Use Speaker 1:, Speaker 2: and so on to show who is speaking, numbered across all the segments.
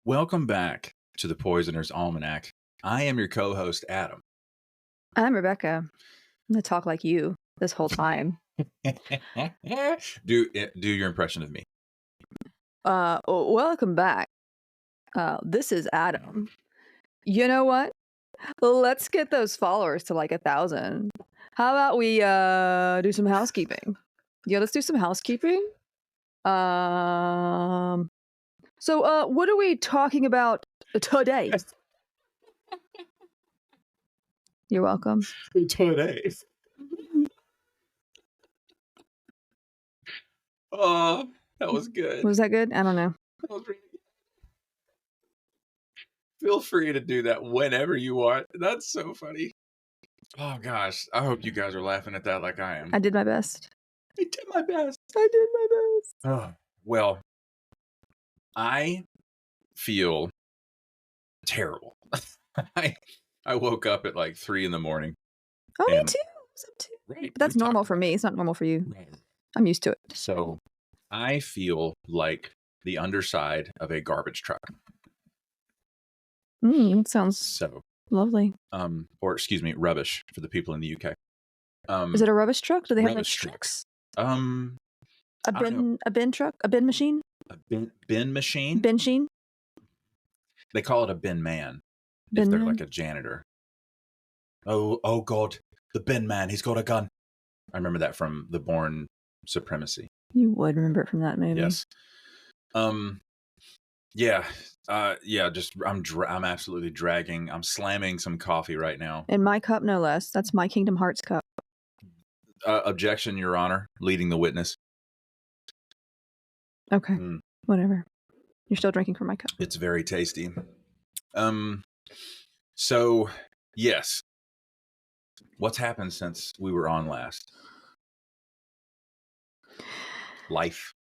Speaker 1: Welcome back to the Poisoner's Almanac. I am your co-host, Adam.
Speaker 2: I'm Rebecca. I'm going to talk like you this whole time.
Speaker 1: Do your impression of me.
Speaker 2: Welcome back. This is Adam. You know what? Let's get those followers to like 1,000. How about we do some housekeeping? Yeah, let's do some housekeeping. So what are we talking about today? You're welcome.
Speaker 1: Today. Oh, that was good.
Speaker 2: Was that good? I don't know.
Speaker 1: That was really good. Feel free to do that whenever you want. That's so funny. Oh gosh, I hope you guys are laughing at that like I am.
Speaker 2: I did my best.
Speaker 1: I did my best.
Speaker 2: I did my best.
Speaker 1: Oh, well, I feel terrible. I woke up at like 3 a.m.
Speaker 2: Oh, me too. I was up too.
Speaker 1: Right,
Speaker 2: But that's normal for me. It's not normal for you.
Speaker 1: Right.
Speaker 2: I'm used to it.
Speaker 1: So I feel like the underside of a garbage truck.
Speaker 2: It sounds
Speaker 1: So
Speaker 2: lovely.
Speaker 1: or excuse me, rubbish for the people in the UK.
Speaker 2: Is it a rubbish truck? Do they have
Speaker 1: rubbish
Speaker 2: trucks?
Speaker 1: I don't know.
Speaker 2: A bin truck? A bin machine?
Speaker 1: A bin machine?
Speaker 2: Bin sheen?
Speaker 1: They call it a bin man
Speaker 2: Bin
Speaker 1: if they're
Speaker 2: man?
Speaker 1: like a janitor. Oh God, the bin man, he's got a gun. I remember that from The Bourne Supremacy.
Speaker 2: You would remember it from that movie.
Speaker 1: Yes. Just I'm absolutely dragging. I'm slamming some coffee right now.
Speaker 2: In my cup, no less. That's my Kingdom Hearts cup.
Speaker 1: Objection, Your Honor. Leading the witness.
Speaker 2: Okay. Whatever. You're still drinking from my cup.
Speaker 1: It's very tasty. So, yes. What's happened since we were on last? Life.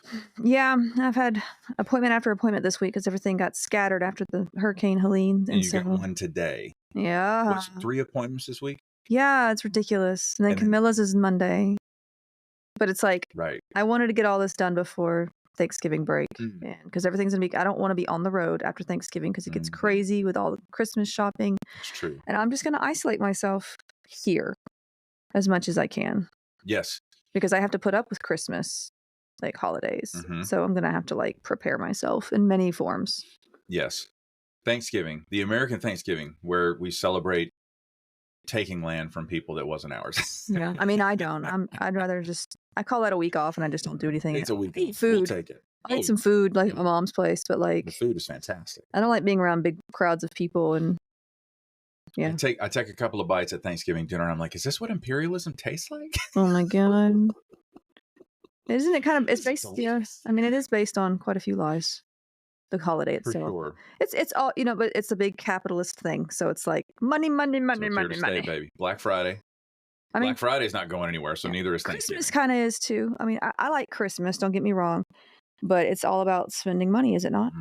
Speaker 2: Yeah, I've had appointment after appointment this week because everything got scattered after the Hurricane Helene.
Speaker 1: And you got one today.
Speaker 2: Yeah.
Speaker 1: What's 3 appointments this week?
Speaker 2: Yeah, it's ridiculous. And then Camilla's is Monday. But it's like,
Speaker 1: right.
Speaker 2: I wanted to get all this done before Thanksgiving break. Because everything's going to be, I don't want to be on the road after Thanksgiving because it gets crazy with all the Christmas shopping.
Speaker 1: It's true.
Speaker 2: And I'm just going to isolate myself here as much as I can.
Speaker 1: Yes.
Speaker 2: Because I have to put up with Christmas, like holidays. So I'm going to have to like prepare myself in many forms.
Speaker 1: Yes. Thanksgiving, the American Thanksgiving, where we celebrate taking land from people that wasn't ours.
Speaker 2: Yeah. I mean, I don't. I'd rather just, I call that a week off and I just don't do anything.
Speaker 1: It's a week.
Speaker 2: I eat food.
Speaker 1: We'll take it.
Speaker 2: I eat some food like at my mom's place, but like
Speaker 1: the food is fantastic.
Speaker 2: I don't like being around big crowds of people and yeah.
Speaker 1: I take a couple of bites at Thanksgiving dinner and I'm like, is this what imperialism tastes like?
Speaker 2: Oh my God. Isn't it kind of, it's based, I mean, it is based on quite a few lies. The holiday itself.
Speaker 1: For sure.
Speaker 2: It's all, but it's a big capitalist thing. So it's like money.
Speaker 1: Stay, baby. Black Friday. Black Friday's not going anywhere, so neither is Thanksgiving.
Speaker 2: Christmas kind of is too. I mean, I like Christmas, don't get me wrong, but it's all about spending money, is it not?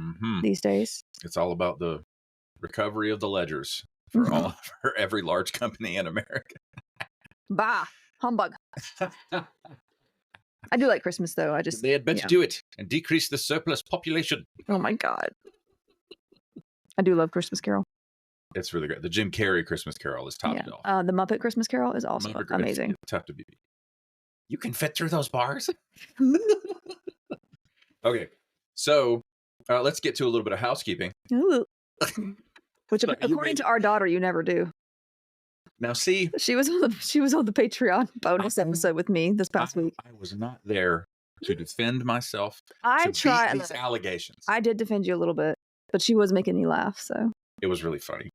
Speaker 2: These days. It's
Speaker 1: all about the recovery of the ledgers for every large company in America.
Speaker 2: Bah, humbug. I do like Christmas, though.
Speaker 1: They had better do it and decrease the surplus population.
Speaker 2: Oh, my God. I do love Christmas Carol.
Speaker 1: It's really great. The Jim Carrey Christmas Carol is top shelf.
Speaker 2: The Muppet Christmas Carol is also amazing.
Speaker 1: It's tough to beat. You can fit through those bars? Okay. So let's get to a little bit of housekeeping.
Speaker 2: Ooh. Which, according to our daughter, you never do.
Speaker 1: Now, see,
Speaker 2: she was on the Patreon bonus episode with me this past week.
Speaker 1: I was not there to defend myself.
Speaker 2: I tried
Speaker 1: these allegations.
Speaker 2: I did defend you a little bit, but she was making me laugh. So
Speaker 1: it was really funny.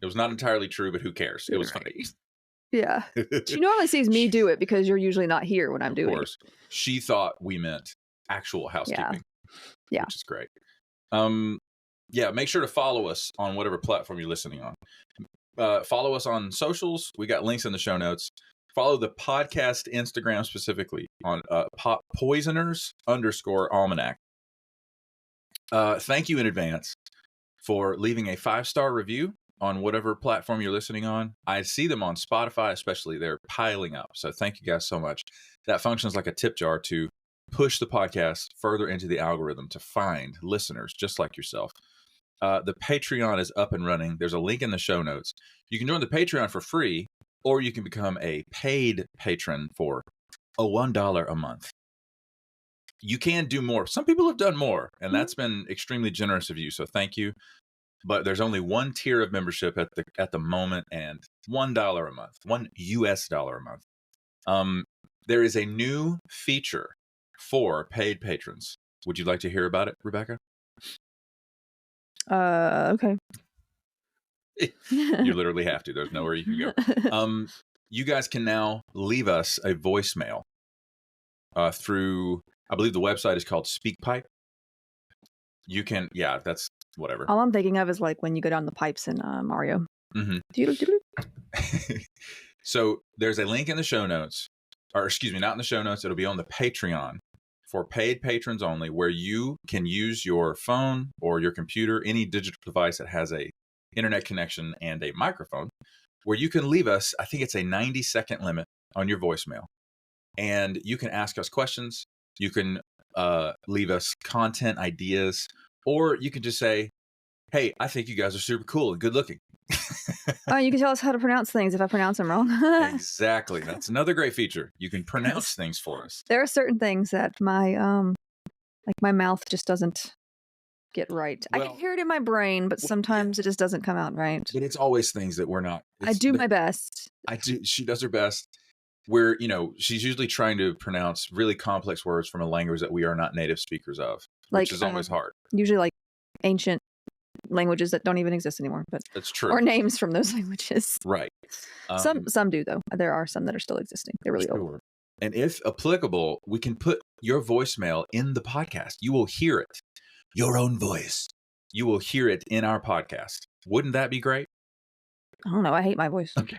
Speaker 1: It was not entirely true, but who cares? It was funny.
Speaker 2: Yeah, she normally sees me do it because you're usually not here when I'm doing it. Of course,
Speaker 1: she thought we meant actual housekeeping.
Speaker 2: Yeah,
Speaker 1: which is great. Make sure to follow us on whatever platform you're listening on. Follow us on socials. We got links in the show notes. Follow the podcast Instagram specifically on Poisoners_Almanac. Thank you in advance for leaving a 5-star review on whatever platform you're listening on. I see them on Spotify, especially. They're piling up. So thank you guys so much. That functions like a tip jar to push the podcast further into the algorithm to find listeners just like yourself. The Patreon is up and running. There's a link in the show notes. You can join the Patreon for free, or you can become a paid patron for $1 a month. You can do more. Some people have done more, and that's been extremely generous of you. So thank you. But there's only one tier of membership at the moment, and $1 a month, $1 a month. There is a new feature for paid patrons. Would you like to hear about it, Rebecca?
Speaker 2: Okay.
Speaker 1: You literally have to. There's nowhere you can go. You guys can now leave us a voicemail through, I believe the website is called SpeakPipe. You can, yeah, that's whatever.
Speaker 2: All I'm thinking of is like when you go down the pipes in Mario.
Speaker 1: So there's a link in the show notes, or excuse me, not in the show notes. It'll be on the Patreon for paid patrons only, where you can use your phone or your computer, any digital device that has a internet connection and a microphone, where you can leave us, I think it's a 90-second limit on your voicemail. And you can ask us questions. You can leave us content ideas, or you can just say, hey, I think you guys are super cool and good looking.
Speaker 2: Oh, you can tell us how to pronounce things if I pronounce them wrong.
Speaker 1: Exactly. That's another great feature. You can pronounce things for us.
Speaker 2: There are certain things that my mouth just doesn't get right. Well, I can hear it in my brain, but sometimes it just doesn't come out right.
Speaker 1: But it's always things that we're not.
Speaker 2: I do my best.
Speaker 1: She does her best. She's usually trying to pronounce really complex words from a language that we are not native speakers of, which is always hard.
Speaker 2: Usually like ancient languages that don't even exist anymore, but
Speaker 1: that's true.
Speaker 2: Or names from those languages.
Speaker 1: Right.
Speaker 2: Some do though. There are some that are still existing. They're really old.
Speaker 1: And if applicable, we can put your voicemail in the podcast. You will hear it. Your own voice. You will hear it in our podcast. Wouldn't that be great?
Speaker 2: I don't know. I hate my voice.
Speaker 1: Okay.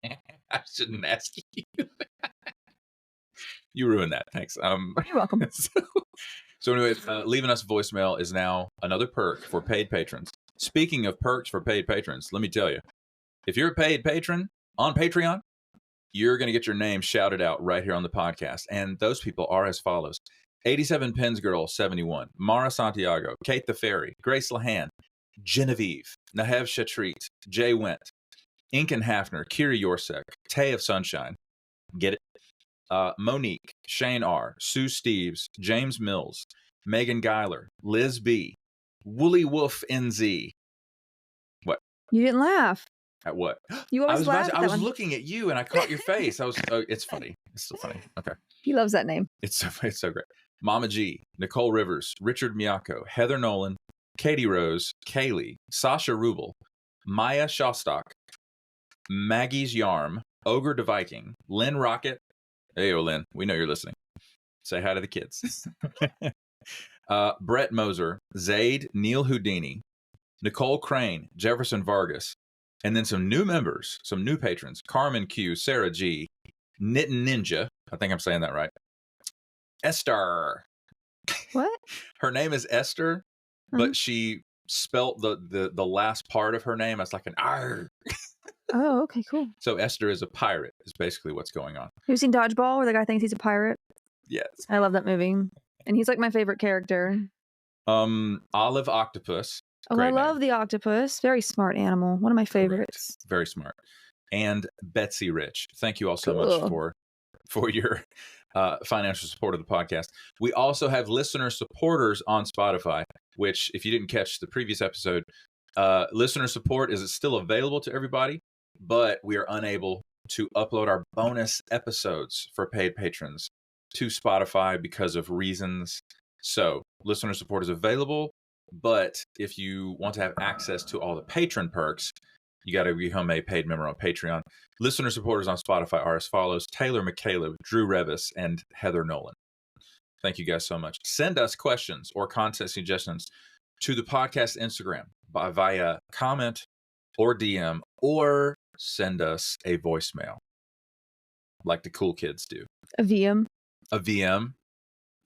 Speaker 1: I shouldn't ask you. You ruined that. Thanks.
Speaker 2: You're welcome.
Speaker 1: So anyway, leaving us a voicemail is now another perk for paid patrons. Speaking of perks for paid patrons, let me tell you, if you're a paid patron on Patreon, you're going to get your name shouted out right here on the podcast. And those people are as follows: 87 Pins Girl 71, Mara Santiago, Kate the Fairy, Grace Lahan, Genevieve, Nahev Shatreet, Jay Went, Inken Hafner, Kiri Yorsek, Tay of Sunshine, get it? Monique, Shane R, Sue Steves, James Mills, Megan Geiler, Liz B, Woolly Wolf NZ. What?
Speaker 2: You didn't laugh.
Speaker 1: At what?
Speaker 2: You always laugh.
Speaker 1: I was looking at you and I caught your face. It's funny. It's so funny. Okay.
Speaker 2: He loves that name.
Speaker 1: It's so great. Mama G, Nicole Rivers, Richard Miyako, Heather Nolan, Katie Rose, Kaylee, Sasha Rubel, Maya Shostak, Maggie's Yarm, Ogre the Viking, Lynn Rocket. Hey, Lynn, we know you're listening. Say hi to the kids. Brett Moser, Zaid, Neil Houdini, Nicole Crane, Jefferson Vargas, and then some new members, some new patrons: Carmen Q, Sarah G, Knittin' Ninja. I think I'm saying that right. Esther.
Speaker 2: What?
Speaker 1: Her name is Esther, but she spelt the last part of her name as like an R.
Speaker 2: Oh, okay, cool.
Speaker 1: So Esther is a pirate, is basically what's going on.
Speaker 2: Have you seen Dodgeball, where the guy thinks he's a pirate?
Speaker 1: Yes.
Speaker 2: I love that movie. And he's like my favorite character.
Speaker 1: Olive Octopus.
Speaker 2: Oh, I love the octopus. Very smart animal. One of my favorites.
Speaker 1: Correct. Very smart. And Betsy Rich. Thank you all so much for your financial support of the podcast. We also have listener supporters on Spotify, which, if you didn't catch the previous episode, listener support is still available to everybody, but we are unable to upload our bonus episodes for paid patrons to Spotify because of reasons. So listener support is available, but if you want to have access to all the patron perks, you got to become a paid member on Patreon. Listener supporters on Spotify are as follows: Taylor McCaleb, Drew Revis, and Heather Nolan. Thank you guys so much. Send us questions or content suggestions to the podcast Instagram via comment or DM, or send us a voicemail like the cool kids do.
Speaker 2: A VM.
Speaker 1: A VM.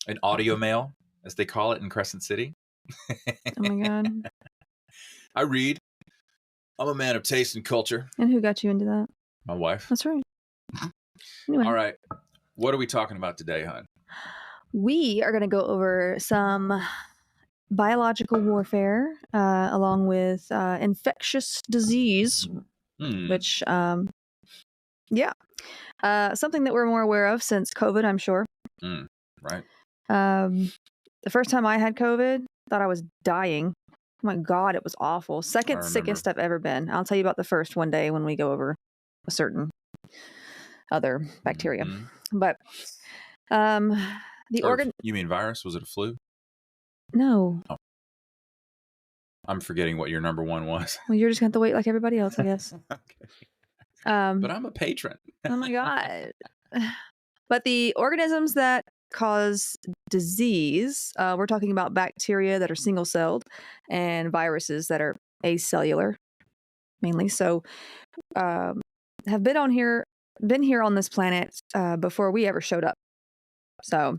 Speaker 1: An audio mail, as they call it in Crescent City.
Speaker 2: Oh my God.
Speaker 1: I read. I'm a man of taste and culture.
Speaker 2: And who got you into that?
Speaker 1: My wife.
Speaker 2: That's right. Anyway.
Speaker 1: All right. What are we talking about today, hon?
Speaker 2: We are going to go over some biological warfare along with infectious disease, which, something that we're more aware of since COVID, I'm sure.
Speaker 1: Right.
Speaker 2: The first time I had COVID, thought I was dying. Oh my God, it was awful. Second sickest I've ever been. I'll tell you about the first one day when we go over a certain other bacteria. But the organ.
Speaker 1: You mean virus? Was it a flu?
Speaker 2: No.
Speaker 1: Oh. I'm forgetting what your number one was.
Speaker 2: Well, you're just going to have to wait like everybody else, I guess.
Speaker 1: Okay. But I'm a patron.
Speaker 2: Oh my God. But the organisms that cause disease, we're talking about bacteria that are single-celled and viruses that are acellular, mainly. So, have been here on this planet before we ever showed up. So,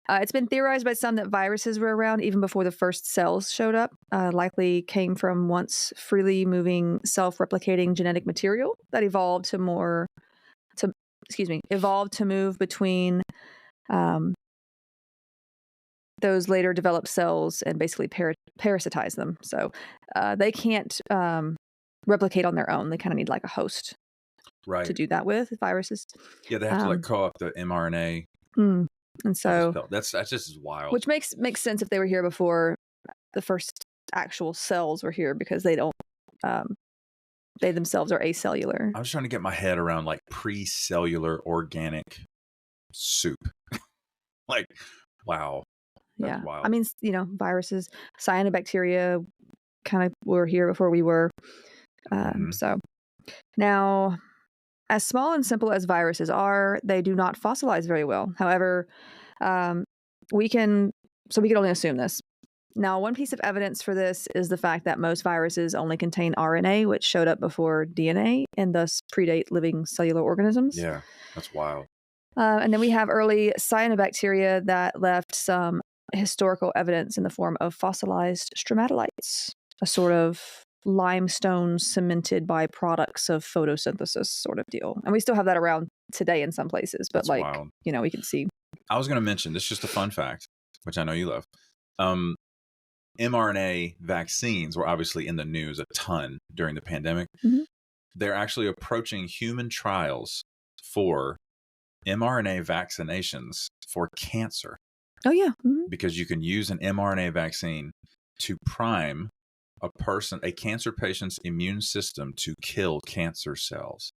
Speaker 2: it's been theorized by some that viruses were around even before the first cells showed up. Likely came from once freely moving, self-replicating genetic material that evolved to move between those later developed cells and basically parasitize them. So they can't replicate on their own. They kind of need like a host to do that with viruses.
Speaker 1: Yeah, they have to like co-opt the mRNA.
Speaker 2: And so
Speaker 1: that's just wild.
Speaker 2: Which makes sense if they were here before the first actual cells were here, because they don't they themselves are acellular.
Speaker 1: I was trying to get my head around like pre-cellular organic soup. Like, wow.
Speaker 2: That's
Speaker 1: wild.
Speaker 2: I mean, viruses, cyanobacteria kind of were here before we were. So now, as small and simple as viruses are, they do not fossilize very well. However, we can only assume this. Now, one piece of evidence for this is the fact that most viruses only contain RNA, which showed up before DNA and thus predate living cellular organisms.
Speaker 1: Yeah, that's wild.
Speaker 2: And then we have early cyanobacteria that left some historical evidence in the form of fossilized stromatolites, a sort of limestone cemented by products of photosynthesis sort of deal. And we still have that around today in some places, but that's wild. We can see.
Speaker 1: I was going to mention, this is just a fun fact, which I know you love. mRNA vaccines were obviously in the news a ton during the pandemic. They're actually approaching human trials for mRNA vaccinations for cancer.
Speaker 2: Oh, yeah.
Speaker 1: Because you can use an mRNA vaccine to prime a cancer patient's immune system to kill cancer cells,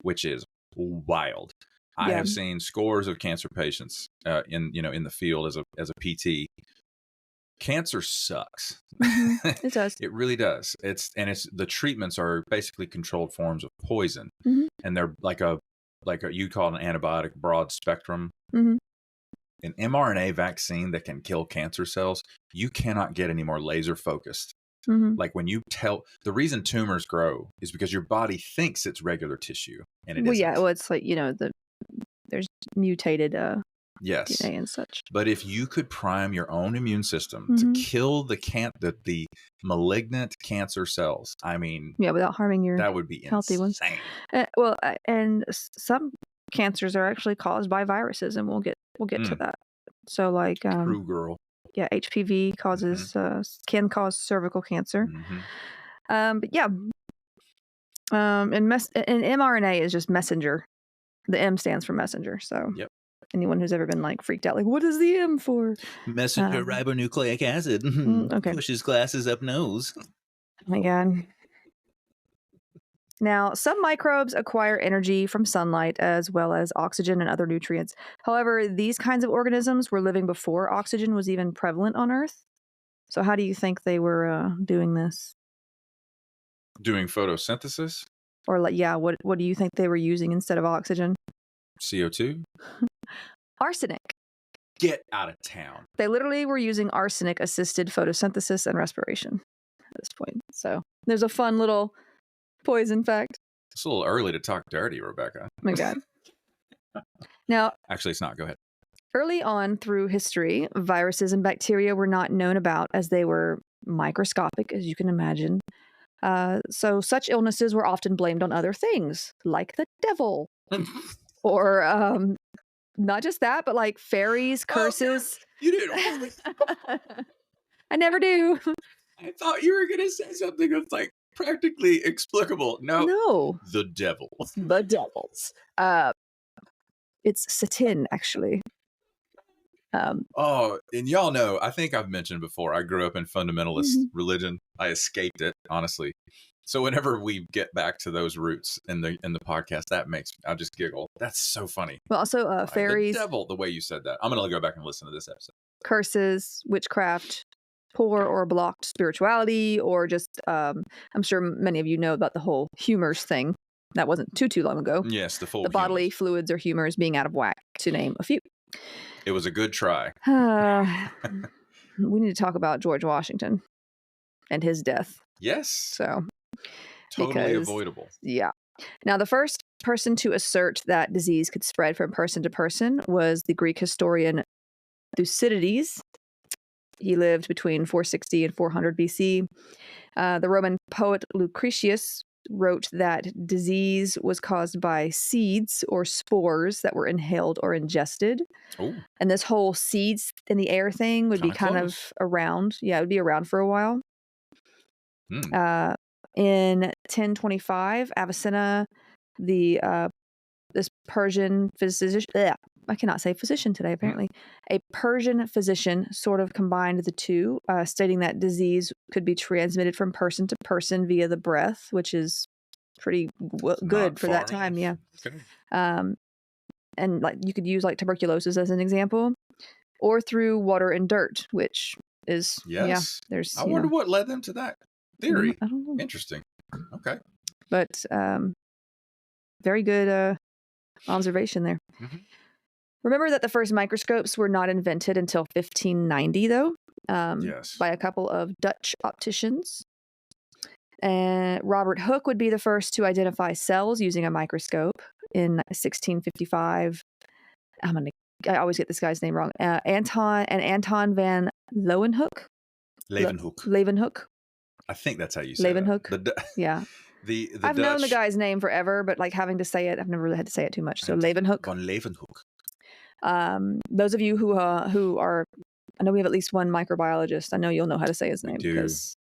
Speaker 1: which is wild. Yeah. I have seen scores of cancer patients in the field as a PT. Cancer sucks.
Speaker 2: It does.
Speaker 1: It really does. The treatments are basically controlled forms of poison, and they're like you call it an antibiotic, broad spectrum. An mRNA vaccine that can kill cancer cells, you cannot get any more laser focused. Like the reason tumors grow is because your body thinks it's regular tissue, and it isn't.
Speaker 2: Yeah, well, it's like there's mutated DNA and such.
Speaker 1: But if you could prime your own immune system to kill the malignant cancer cells, I mean,
Speaker 2: without harming your
Speaker 1: that would be
Speaker 2: healthy ones. And some cancers are actually caused by viruses, and we'll get to that. So like
Speaker 1: true girl.
Speaker 2: Yeah, HPV can cause cervical cancer. But yeah, and mRNA is just messenger. The M stands for messenger. So anyone who's ever been like freaked out, like, what is the M for?
Speaker 1: Messenger ribonucleic acid.
Speaker 2: Okay.
Speaker 1: Pushes glasses up nose.
Speaker 2: Oh my God. Now, some microbes acquire energy from sunlight as well as oxygen and other nutrients. However, these kinds of organisms were living before oxygen was even prevalent on Earth. So how do you think they were doing this?
Speaker 1: Doing photosynthesis?
Speaker 2: Or what do you think they were using instead of oxygen?
Speaker 1: CO2?
Speaker 2: Arsenic.
Speaker 1: Get out of town.
Speaker 2: They literally were using arsenic-assisted photosynthesis and respiration at this point. So there's a fun little poison fact.
Speaker 1: It's a little early to talk dirty, Rebecca.
Speaker 2: Oh my God. Now,
Speaker 1: actually, it's not. Go ahead.
Speaker 2: Early on through history, viruses and bacteria were not known about as they were microscopic, as you can imagine. So such illnesses were often blamed on other things, like the devil or not just that, but like fairies, curses.
Speaker 1: Oh, you did.
Speaker 2: I never do.
Speaker 1: I thought you were going to say something that's like practically explicable. No,
Speaker 2: No,
Speaker 1: the devil.
Speaker 2: the devils. It's Satan, actually.
Speaker 1: Oh, and y'all know, I think I've mentioned before, I grew up in fundamentalist
Speaker 2: Mhm.
Speaker 1: religion. I escaped it, honestly. So whenever we get back to those roots in the podcast, I just giggle. That's so funny.
Speaker 2: But also
Speaker 1: Why,
Speaker 2: fairies,
Speaker 1: the devil, the way you said that. I'm going to go back and listen to this episode.
Speaker 2: curses, witchcraft, poor or blocked spirituality, or just I'm sure many of you know about the whole humors thing. That wasn't too long ago.
Speaker 1: Yes, the full
Speaker 2: The bodily
Speaker 1: humors.
Speaker 2: fluids or humors being out of whack, to name a few.
Speaker 1: It was a good try.
Speaker 2: We need to talk about George Washington and his death.
Speaker 1: Yes.
Speaker 2: So,
Speaker 1: Totally
Speaker 2: because-
Speaker 1: avoidable.
Speaker 2: yeah. Now, the first person to assert that disease could spread from person to person was the Greek historian Thucydides. He lived between 460 and 400 BC. The Roman poet Lucretius wrote that disease was caused by seeds or spores that were inhaled or ingested.
Speaker 1: Oh,
Speaker 2: And this whole seeds in the air thing would be
Speaker 1: Kinda
Speaker 2: kind
Speaker 1: close.
Speaker 2: of around. Yeah, it would be around for a while.
Speaker 1: Hmm.
Speaker 2: In 1025, Avicenna, this Persian physician, I cannot say physician today, apparently. A Persian physician sort of combined the two, stating that disease could be transmitted from person to person via the breath, which is pretty good
Speaker 1: Not
Speaker 2: for that
Speaker 1: far
Speaker 2: time.
Speaker 1: off.
Speaker 2: Yeah.
Speaker 1: Okay.
Speaker 2: And like you could use like tuberculosis as an example, or through water and dirt, which is
Speaker 1: Yes.
Speaker 2: there's
Speaker 1: I wonder what led them to that theory.
Speaker 2: I don't know,
Speaker 1: Interesting. Okay.
Speaker 2: but very good observation there.
Speaker 1: Mhm.
Speaker 2: Remember that the first microscopes were not invented until 1590, though,
Speaker 1: Yes.
Speaker 2: by a couple of Dutch opticians. And Robert Hooke would be the first to identify cells using a microscope in 1655. I always get this guy's name wrong. Anton van Leeuwenhoek.
Speaker 1: Leeuwenhoek.
Speaker 2: Leeuwenhoek.
Speaker 1: I think that's how you say
Speaker 2: Leeuwenhoek.
Speaker 1: that.
Speaker 2: Yeah.
Speaker 1: The
Speaker 2: I've
Speaker 1: Dutch,
Speaker 2: known the guy's name forever, but like having to say it, I've never really had to say it too much. So Leeuwenhoek.
Speaker 1: Van Leeuwenhoek.
Speaker 2: Those of you who are, I know we have at least one microbiologist. I know you'll know how to say his name
Speaker 1: do.
Speaker 2: because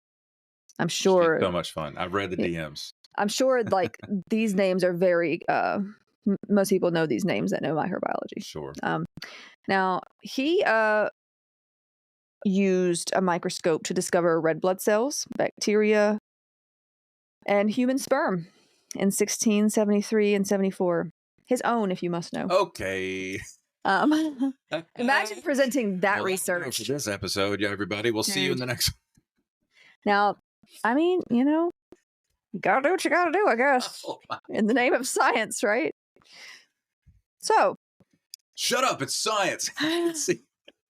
Speaker 2: I'm sure
Speaker 1: So much fun. I've read the DMs.
Speaker 2: I'm sure like these names are very most people know these names that know microbiology.
Speaker 1: Sure.
Speaker 2: Now he used a microscope to discover red blood cells, bacteria, and human sperm in 1673 and 74. His own, if you must know.
Speaker 1: Okay.
Speaker 2: Imagine presenting that
Speaker 1: Well,
Speaker 2: research.
Speaker 1: for this episode, yeah, everybody. We'll see you in the next.
Speaker 2: Now, I mean, you gotta do what you gotta do, I guess,
Speaker 1: Oh,
Speaker 2: in the name of science, right? So,
Speaker 1: shut up! It's science. See,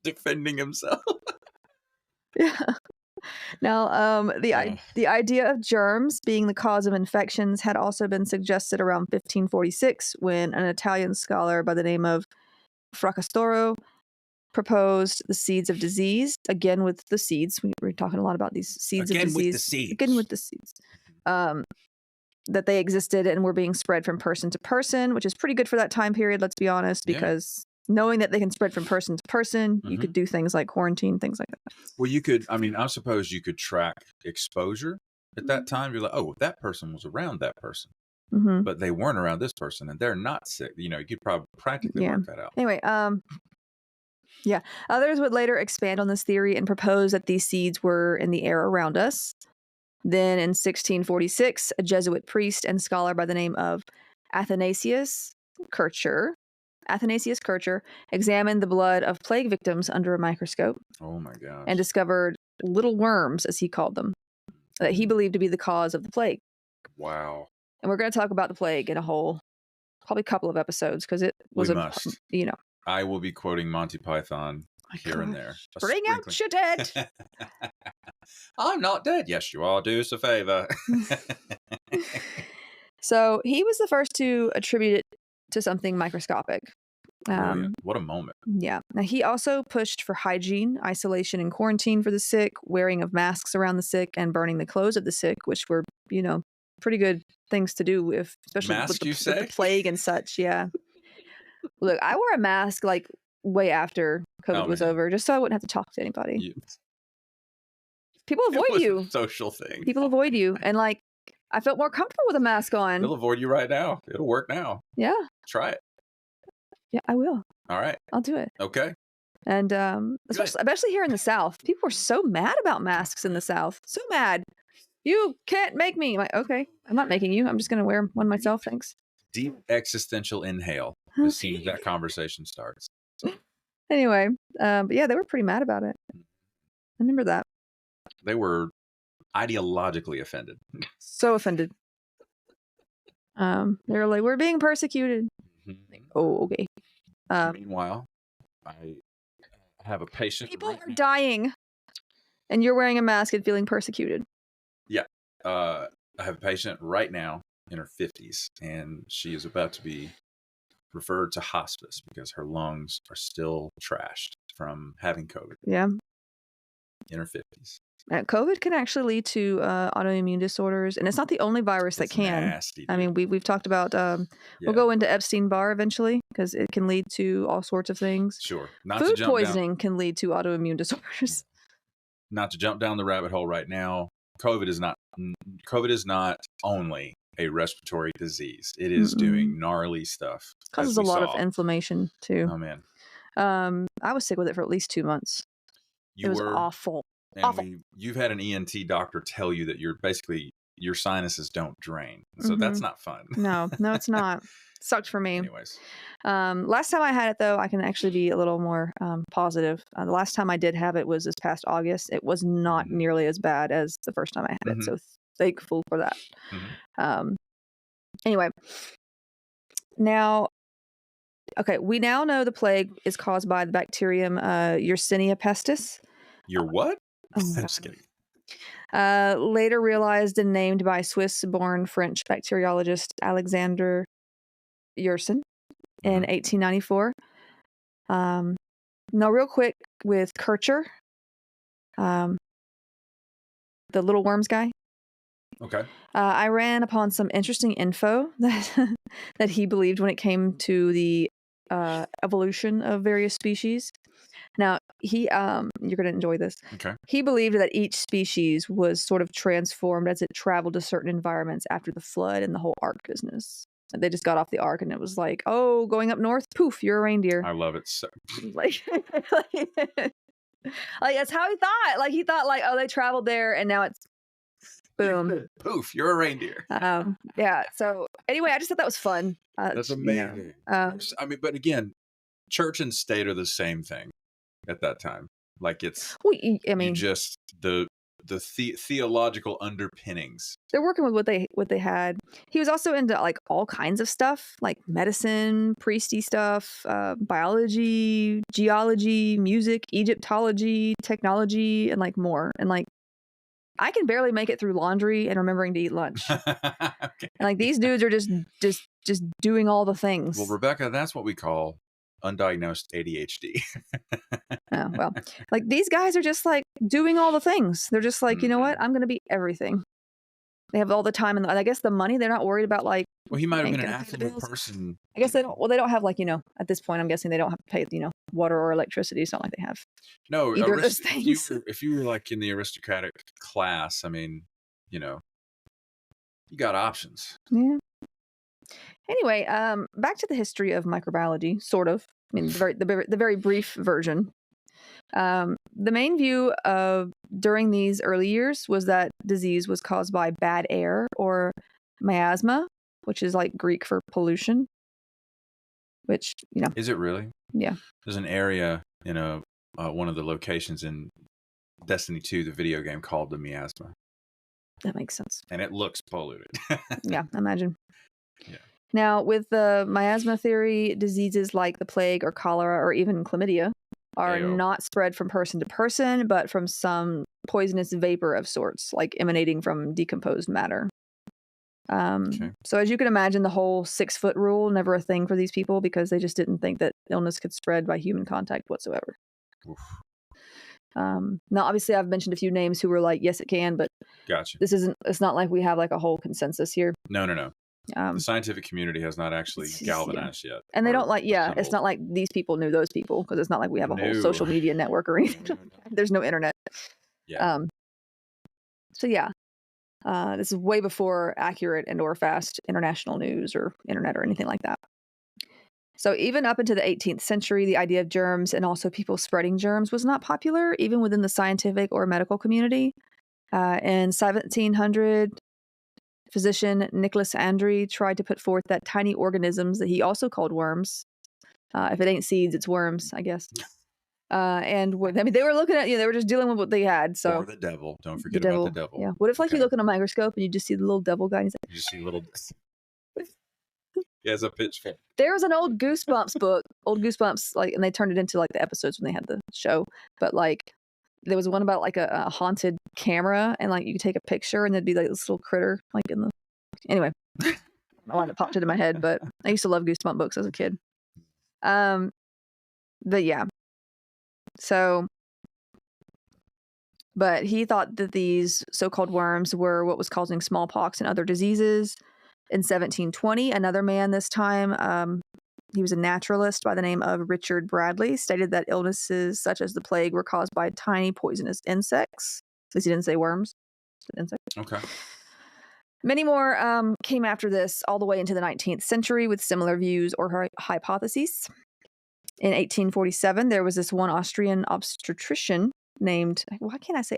Speaker 1: defending himself.
Speaker 2: yeah. Now, the idea of germs being the cause of infections had also been suggested around 1546 when an Italian scholar by the name of Fracastoro proposed the seeds of disease. Again, with the seeds, we were talking a lot about these seeds
Speaker 1: Again
Speaker 2: of
Speaker 1: with
Speaker 2: disease.
Speaker 1: the seeds.
Speaker 2: Again with the seeds. That they existed and were being spread from person to person, which is pretty good for that time period, let's be honest, because knowing that they can spread from person to person, you could do things like quarantine, things like that.
Speaker 1: Well, you could, I suppose you could track exposure at that time. You're like, oh, that person was around that person, but they weren't around this person and they're not sick. You could probably practically work that out.
Speaker 2: Anyway, others would later expand on this theory and propose that these seeds were in the air around us. Then in 1646, a Jesuit priest and scholar by the name of Athanasius Kircher examined the blood of plague victims under a microscope.
Speaker 1: Oh my gosh.
Speaker 2: And discovered little worms, as he called them, that he believed to be the cause of the plague.
Speaker 1: Wow.
Speaker 2: And we're going to talk about the plague in a whole, probably couple of episodes, because it was
Speaker 1: I will be quoting Monty Python here and there.
Speaker 2: Bring out your dead.
Speaker 1: I'm not dead. Yes, you are. Do us a favor.
Speaker 2: So he was the first to attribute it to something microscopic.
Speaker 1: What a moment.
Speaker 2: Yeah. Now, he also pushed for hygiene, isolation, and quarantine for the sick, wearing of masks around the sick, and burning the clothes of the sick, which were, pretty good things to do, especially with the plague and such. Yeah. Look, I wore a mask like way after COVID was
Speaker 1: man.
Speaker 2: over, just so I wouldn't have to talk to anybody.
Speaker 1: You,
Speaker 2: People
Speaker 1: it
Speaker 2: avoid
Speaker 1: was
Speaker 2: you.
Speaker 1: a social thing.
Speaker 2: People avoid you, and like I felt more comfortable with a mask on.
Speaker 1: They'll avoid you right now. It'll work now.
Speaker 2: Yeah,
Speaker 1: Try it.
Speaker 2: yeah, I will.
Speaker 1: All right.
Speaker 2: I'll do it.
Speaker 1: Okay.
Speaker 2: And especially here in the South, people are so mad about masks in the South. So mad. You can't make me. I'm like, okay, I'm not making you. I'm just gonna wear one myself. Thanks.
Speaker 1: Deep existential inhale as soon as that conversation starts.
Speaker 2: Anyway, but yeah, they were pretty mad about it. I remember that.
Speaker 1: They were ideologically offended.
Speaker 2: So offended. They were like, "We're being persecuted." Like, oh, okay.
Speaker 1: Meanwhile, I have a patient.
Speaker 2: People are dying, and you're wearing a mask and feeling persecuted.
Speaker 1: Yeah. I have a patient right now in her 50s, and she is about to be referred to hospice because her lungs are still trashed from having COVID.
Speaker 2: Yeah.
Speaker 1: In her 50s.
Speaker 2: COVID can actually lead to autoimmune disorders, and it's not the only virus that can.
Speaker 1: Nasty,
Speaker 2: I mean, we've talked about. We'll go into Epstein-Barr eventually because it can lead to all sorts of things.
Speaker 1: Sure.
Speaker 2: Food poisoning can lead to autoimmune disorders.
Speaker 1: Not to jump down the rabbit hole right now. COVID is not only a respiratory disease. It is doing gnarly stuff.
Speaker 2: Causes a lot of inflammation too.
Speaker 1: Oh man.
Speaker 2: I was sick with it for at least 2 months. It was awful.
Speaker 1: And
Speaker 2: awful.
Speaker 1: You've had an ENT doctor tell you that your sinuses don't drain. So that's not fun.
Speaker 2: No, it's not. Sucked for me.
Speaker 1: Anyways.
Speaker 2: Last time I had it, though, I can actually be a little more positive. The last time I did have it was this past August. It was not nearly as bad as the first time I had it. So thankful for that. Anyway. Now, okay, we now know the plague is caused by the bacterium Yersinia pestis.
Speaker 1: Your what?
Speaker 2: Oh,
Speaker 1: I'm just kidding.
Speaker 2: Later realized and named by Swiss-born French bacteriologist Alexander Yersin in 1894. Now, real quick with Kircher, the little worms guy.
Speaker 1: Okay.
Speaker 2: I ran upon some interesting info that he believed when it came to the evolution of various species. Now, you're going to enjoy this.
Speaker 1: Okay.
Speaker 2: He believed that each species was sort of transformed as it traveled to certain environments after the flood and the whole ark business. They just got off the ark and it was like, oh, going up north, poof, you're a reindeer.
Speaker 1: I love it so.
Speaker 2: Like that's how he thought. Like he thought like, oh, they traveled there and now it's boom.
Speaker 1: Poof, you're a reindeer.
Speaker 2: Yeah. So anyway, I just thought that was fun.
Speaker 1: That's amazing. I mean, but again, church and state are the same thing at that time. Like it's,
Speaker 2: I mean,
Speaker 1: just the theological underpinnings.
Speaker 2: They're working with what they had. He was also into like all kinds of stuff, like medicine, priesty stuff, biology, geology, music, Egyptology, technology, and like more. And like, I can barely make it through laundry and remembering to eat lunch. Okay. And like these dudes are just doing all the things.
Speaker 1: Well, Rebecca, that's what we call undiagnosed ADHD.
Speaker 2: Oh, well, like these guys are just like doing all the things. They're just like, you know what? I'm going to be everything. They have all the time and I guess the money. They're not worried about like.
Speaker 1: Well, he might have been an affluent person.
Speaker 2: I guess they don't. Well, they don't have like at this point. I'm guessing they don't have to pay water or electricity. It's not like they have.
Speaker 1: No,
Speaker 2: either of those things.
Speaker 1: If you were like in the aristocratic class, I mean, you got options.
Speaker 2: Yeah. Anyway, back to the history of microbiology, sort of. I mean, the very brief version. The main view of during these early years was that disease was caused by bad air or miasma, which is like Greek for pollution. Which
Speaker 1: is it really?
Speaker 2: Yeah.
Speaker 1: There's an area in one of the locations in Destiny 2, the video game, called the miasma.
Speaker 2: That makes sense.
Speaker 1: And it looks polluted.
Speaker 2: Yeah, imagine.
Speaker 1: Yeah.
Speaker 2: Now, with the miasma theory, diseases like the plague or cholera or even chlamydia are not spread from person to person, but from some poisonous vapor of sorts, like emanating from decomposed matter. So as you can imagine, the whole 6-foot rule, never a thing for these people because they just didn't think that illness could spread by human contact whatsoever. Oof. Now, obviously, I've mentioned a few names who were like, yes, it can, but
Speaker 1: gotcha.
Speaker 2: It's not like we have like a whole consensus here.
Speaker 1: No. The scientific community has not actually galvanized yet.
Speaker 2: And they don't like, it's
Speaker 1: assembled.
Speaker 2: not like these people knew those people, because it's not like we have a whole
Speaker 1: No.
Speaker 2: social media network or anything. There's no internet.
Speaker 1: Yeah.
Speaker 2: So yeah, this is way before accurate and or fast international news or internet or anything like that. So even up into the 18th century, the idea of germs and also people spreading germs was not popular, even within the scientific or medical community. In 1700, physician Nicholas André tried to put forth that tiny organisms that he also called worms. If it ain't seeds, it's worms, I guess. And they were looking at, they were just dealing with what they had. So
Speaker 1: or the devil. Don't forget about the devil.
Speaker 2: Yeah. What if you look in a microscope and you just see the little devil guy? And he's like,
Speaker 1: you just see little. Yeah, it's a pitchfork.
Speaker 2: There was an old Goosebumps book, and they turned it into like the episodes when they had the show. But like, there was one about like a haunted camera, and like you could take a picture, and there'd be like this little critter like in the. Anyway, I wanted to popped into my head, but I used to love Goosebump books as a kid. But yeah, so. But he thought that these so-called worms were what was causing smallpox and other diseases. In 1720, another man this time, he was a naturalist by the name of Richard Bradley, stated that illnesses such as the plague were caused by tiny poisonous insects. At least he didn't say worms, he said insects.
Speaker 1: Okay.
Speaker 2: Many more came after this all the way into the 19th century with similar views or hypotheses. In 1847, there was this one Austrian obstetrician named, why can't I say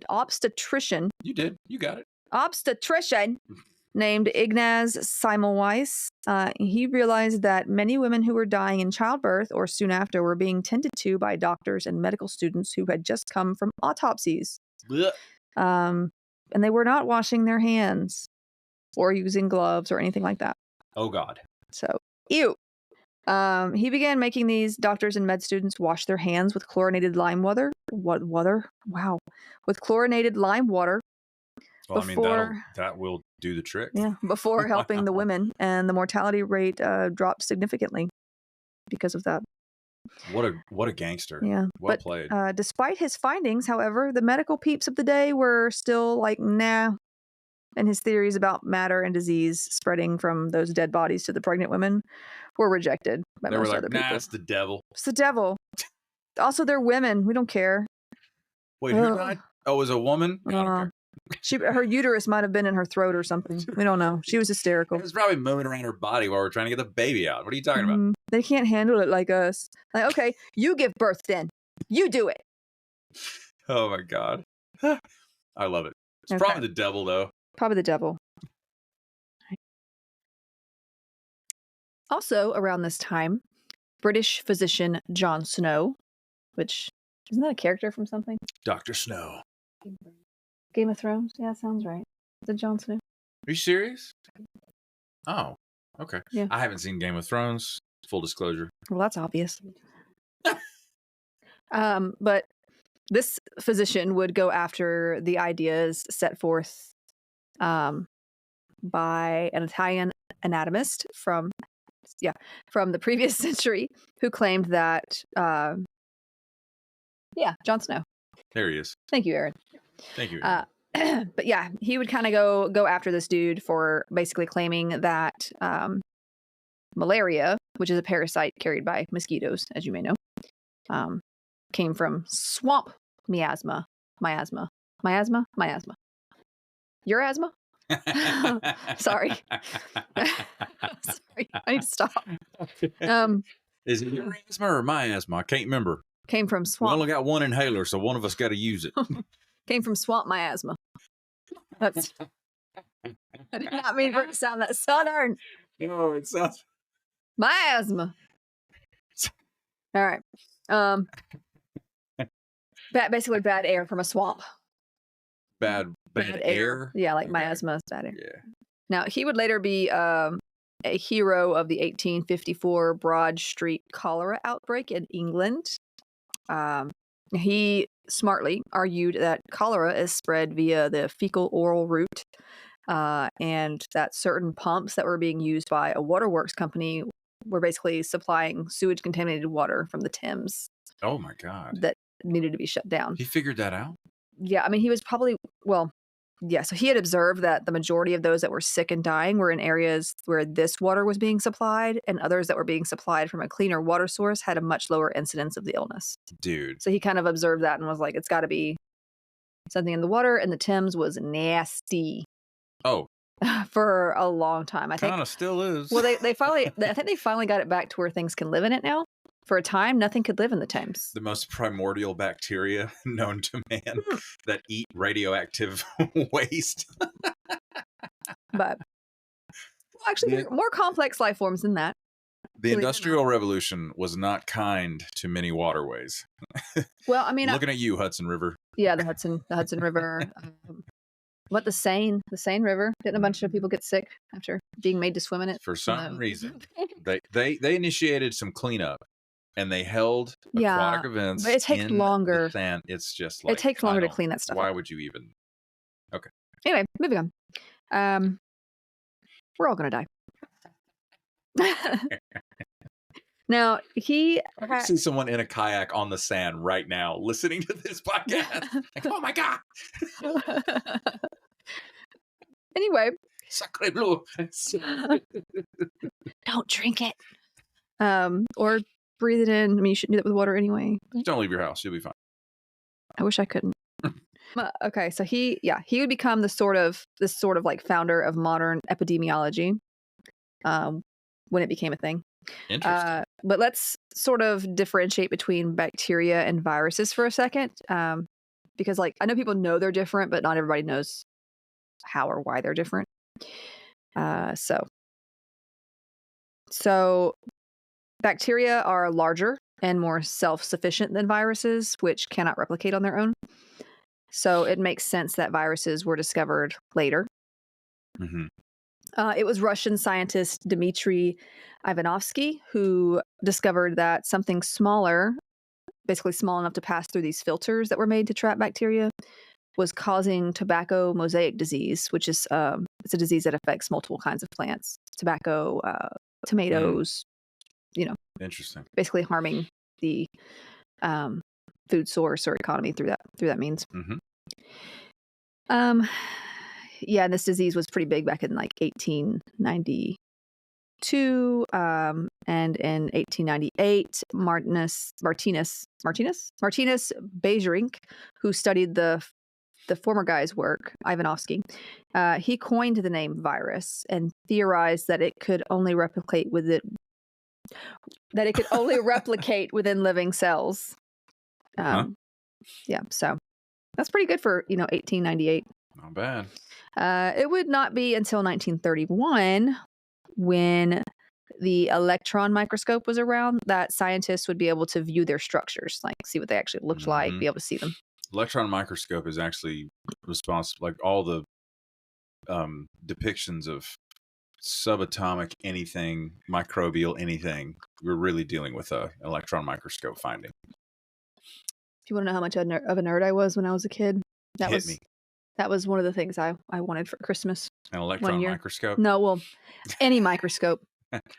Speaker 2: obstetrician?
Speaker 1: You did. You got it.
Speaker 2: Obstetrician named Ignaz Semmelweis. He realized that many women who were dying in childbirth or soon after were being tended to by doctors and medical students who had just come from autopsies. And they were not washing their hands or using gloves or anything like that.
Speaker 1: Oh, God.
Speaker 2: So, ew. He began making these doctors and med students wash their hands with chlorinated lime water. What water? Wow. With chlorinated lime water.
Speaker 1: Well, before, that will do the trick.
Speaker 2: Yeah, before helping the women. And the mortality rate dropped significantly because of that.
Speaker 1: What a gangster.
Speaker 2: Yeah.
Speaker 1: Well played.
Speaker 2: Despite his findings, however, the medical peeps of the day were still like, nah. And his theories about matter and disease spreading from those dead bodies to the pregnant women were rejected by most other people.
Speaker 1: Nah, it's the devil.
Speaker 2: It's the devil. Also, they're women. We don't care.
Speaker 1: Wait, who died? Oh, it was a woman? I don't care.
Speaker 2: Her uterus might have been in her throat or something. We don't know. She was hysterical.
Speaker 1: It was probably moving around her body while we're trying to get the baby out. What are you talking about?
Speaker 2: They can't handle it like us. Like, okay, you give birth then. You do it.
Speaker 1: Oh my God. I love it. It's probably the devil, though.
Speaker 2: Probably the devil. Also, around this time, British physician John Snow, which isn't that a character from something?
Speaker 1: Dr. Snow.
Speaker 2: Game of Thrones? Yeah, sounds right. Is it Jon Snow?
Speaker 1: Are you serious? Oh, okay.
Speaker 2: Yeah.
Speaker 1: I haven't seen Game of Thrones. Full disclosure.
Speaker 2: Well, that's obvious. But this physician would go after the ideas set forth by an Italian anatomist from the previous century who claimed that Jon Snow.
Speaker 1: There he is.
Speaker 2: Thank you, Aaron.
Speaker 1: Thank you, Aaron.
Speaker 2: But yeah, he would kind of go after this dude for basically claiming that malaria, which is a parasite carried by mosquitoes, as you may know, came from swamp miasma. Your asthma? Sorry. Sorry. I need to stop.
Speaker 1: Is it your asthma or my asthma? I can't remember.
Speaker 2: Came from swamp.
Speaker 1: We only got one inhaler, so one of us got to use it.
Speaker 2: Came from swamp miasma. That's. I did not mean for it to sound that southern.
Speaker 1: No, it sounds.
Speaker 2: Miasma. All right. Basically bad air from a swamp.
Speaker 1: Bad air?
Speaker 2: Yeah, like miasma is bad air.
Speaker 1: Yeah.
Speaker 2: Now, he would later be a hero of the 1854 Broad Street cholera outbreak in England. He smartly argued that cholera is spread via the fecal-oral route, and that certain pumps that were being used by a waterworks company were basically supplying sewage-contaminated water from the Thames.
Speaker 1: Oh, my God.
Speaker 2: That needed to be shut down.
Speaker 1: He figured that out?
Speaker 2: Yeah, I mean, he was probably, well, Yeah, so he had observed that the majority of those that were sick and dying were in areas where this water was being supplied, and others that were being supplied from a cleaner water source had a much lower incidence of the illness.
Speaker 1: Dude.
Speaker 2: So he kind of observed that and was like, it's got to be something in the water, and the Thames was nasty
Speaker 1: Oh,
Speaker 2: for a long time. I think
Speaker 1: kind of still is.
Speaker 2: Well, they finally, I think they finally got it back to where things can live in it now. For a time, nothing could live in the Thames.
Speaker 1: The most primordial bacteria known to man that eat radioactive waste.
Speaker 2: But actually, there are more complex life forms than that.
Speaker 1: The Industrial Revolution was not kind to many waterways.
Speaker 2: Well, I mean,
Speaker 1: looking at you, Hudson River.
Speaker 2: Yeah, the Hudson River. What the Seine River? Didn't a bunch of people get sick after being made to swim in it?
Speaker 1: For some reason, they initiated some cleanup, and they held aquatic events.
Speaker 2: But it takes longer.
Speaker 1: The sand. It's just like
Speaker 2: it takes longer to clean that stuff.
Speaker 1: Why
Speaker 2: up.
Speaker 1: would you even? Okay.
Speaker 2: Anyway, moving on. We're all gonna die. Now
Speaker 1: I see someone in a kayak on the sand right now, listening to this podcast. Like, oh my god!
Speaker 2: Anyway,
Speaker 1: Sacre bleu.
Speaker 2: Don't drink it. Or breathe it in. I mean, you shouldn't do that with water anyway.
Speaker 1: Don't leave your house. You'll be fine.
Speaker 2: I wish I couldn't. Okay, so he would become this sort of like founder of modern epidemiology when it became a thing.
Speaker 1: Interesting.
Speaker 2: But let's sort of differentiate between bacteria and viruses for a second, because like I know people know they're different, but not everybody knows how or why they're different. So bacteria are larger and more self-sufficient than viruses, which cannot replicate on their own. So it makes sense that viruses were discovered later.
Speaker 1: Mm-hmm.
Speaker 2: It was Russian scientist Dmitry Ivanovsky who discovered that something smaller, basically small enough to pass through these filters that were made to trap bacteria, was causing tobacco mosaic disease, which is it's a disease that affects multiple kinds of plants, tobacco, tomatoes,
Speaker 1: Interesting.
Speaker 2: basically harming the food source or economy through that means.
Speaker 1: Mm-hmm.
Speaker 2: Yeah, and this disease was pretty big back in like 1892, and in 1898, Martinus Beijerinck, who studied the former guy's work, Ivanovsky, he coined the name virus and theorized that it could only replicate within living cells. Yeah, so that's pretty good for 1898.
Speaker 1: Not bad.
Speaker 2: It would not be until 1931, when the electron microscope was around, that scientists would be able to view their structures, like see what they actually looked like, be able to see them.
Speaker 1: Electron microscope is actually responsible, like all the depictions of subatomic anything, microbial anything. We're really dealing with an electron microscope finding.
Speaker 2: If you want to know how much of a nerd I was when I was a kid, that was one of the things I wanted for Christmas.
Speaker 1: An electron microscope?
Speaker 2: No, well, any microscope,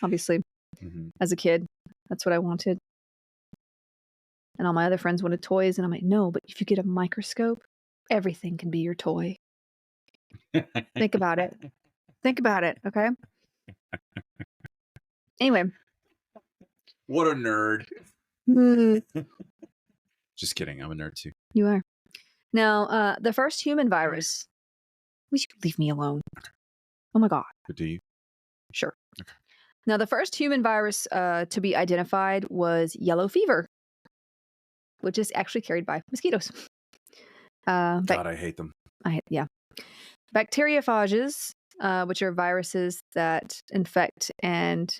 Speaker 2: obviously.
Speaker 1: Mm-hmm.
Speaker 2: As a kid, that's what I wanted. And all my other friends wanted toys, and I'm like, no, but if you get a microscope, everything can be your toy. Think about it. Okay? Anyway.
Speaker 1: What a nerd. Just kidding. I'm a nerd too.
Speaker 2: You are. Now, the first human virus. Will you leave me alone? Oh my God.
Speaker 1: But do you?
Speaker 2: Sure.
Speaker 1: Okay.
Speaker 2: Now, the first human virus to be identified was yellow fever, which is actually carried by mosquitoes.
Speaker 1: God, I hate them.
Speaker 2: Yeah. Bacteriophages, which are viruses that infect and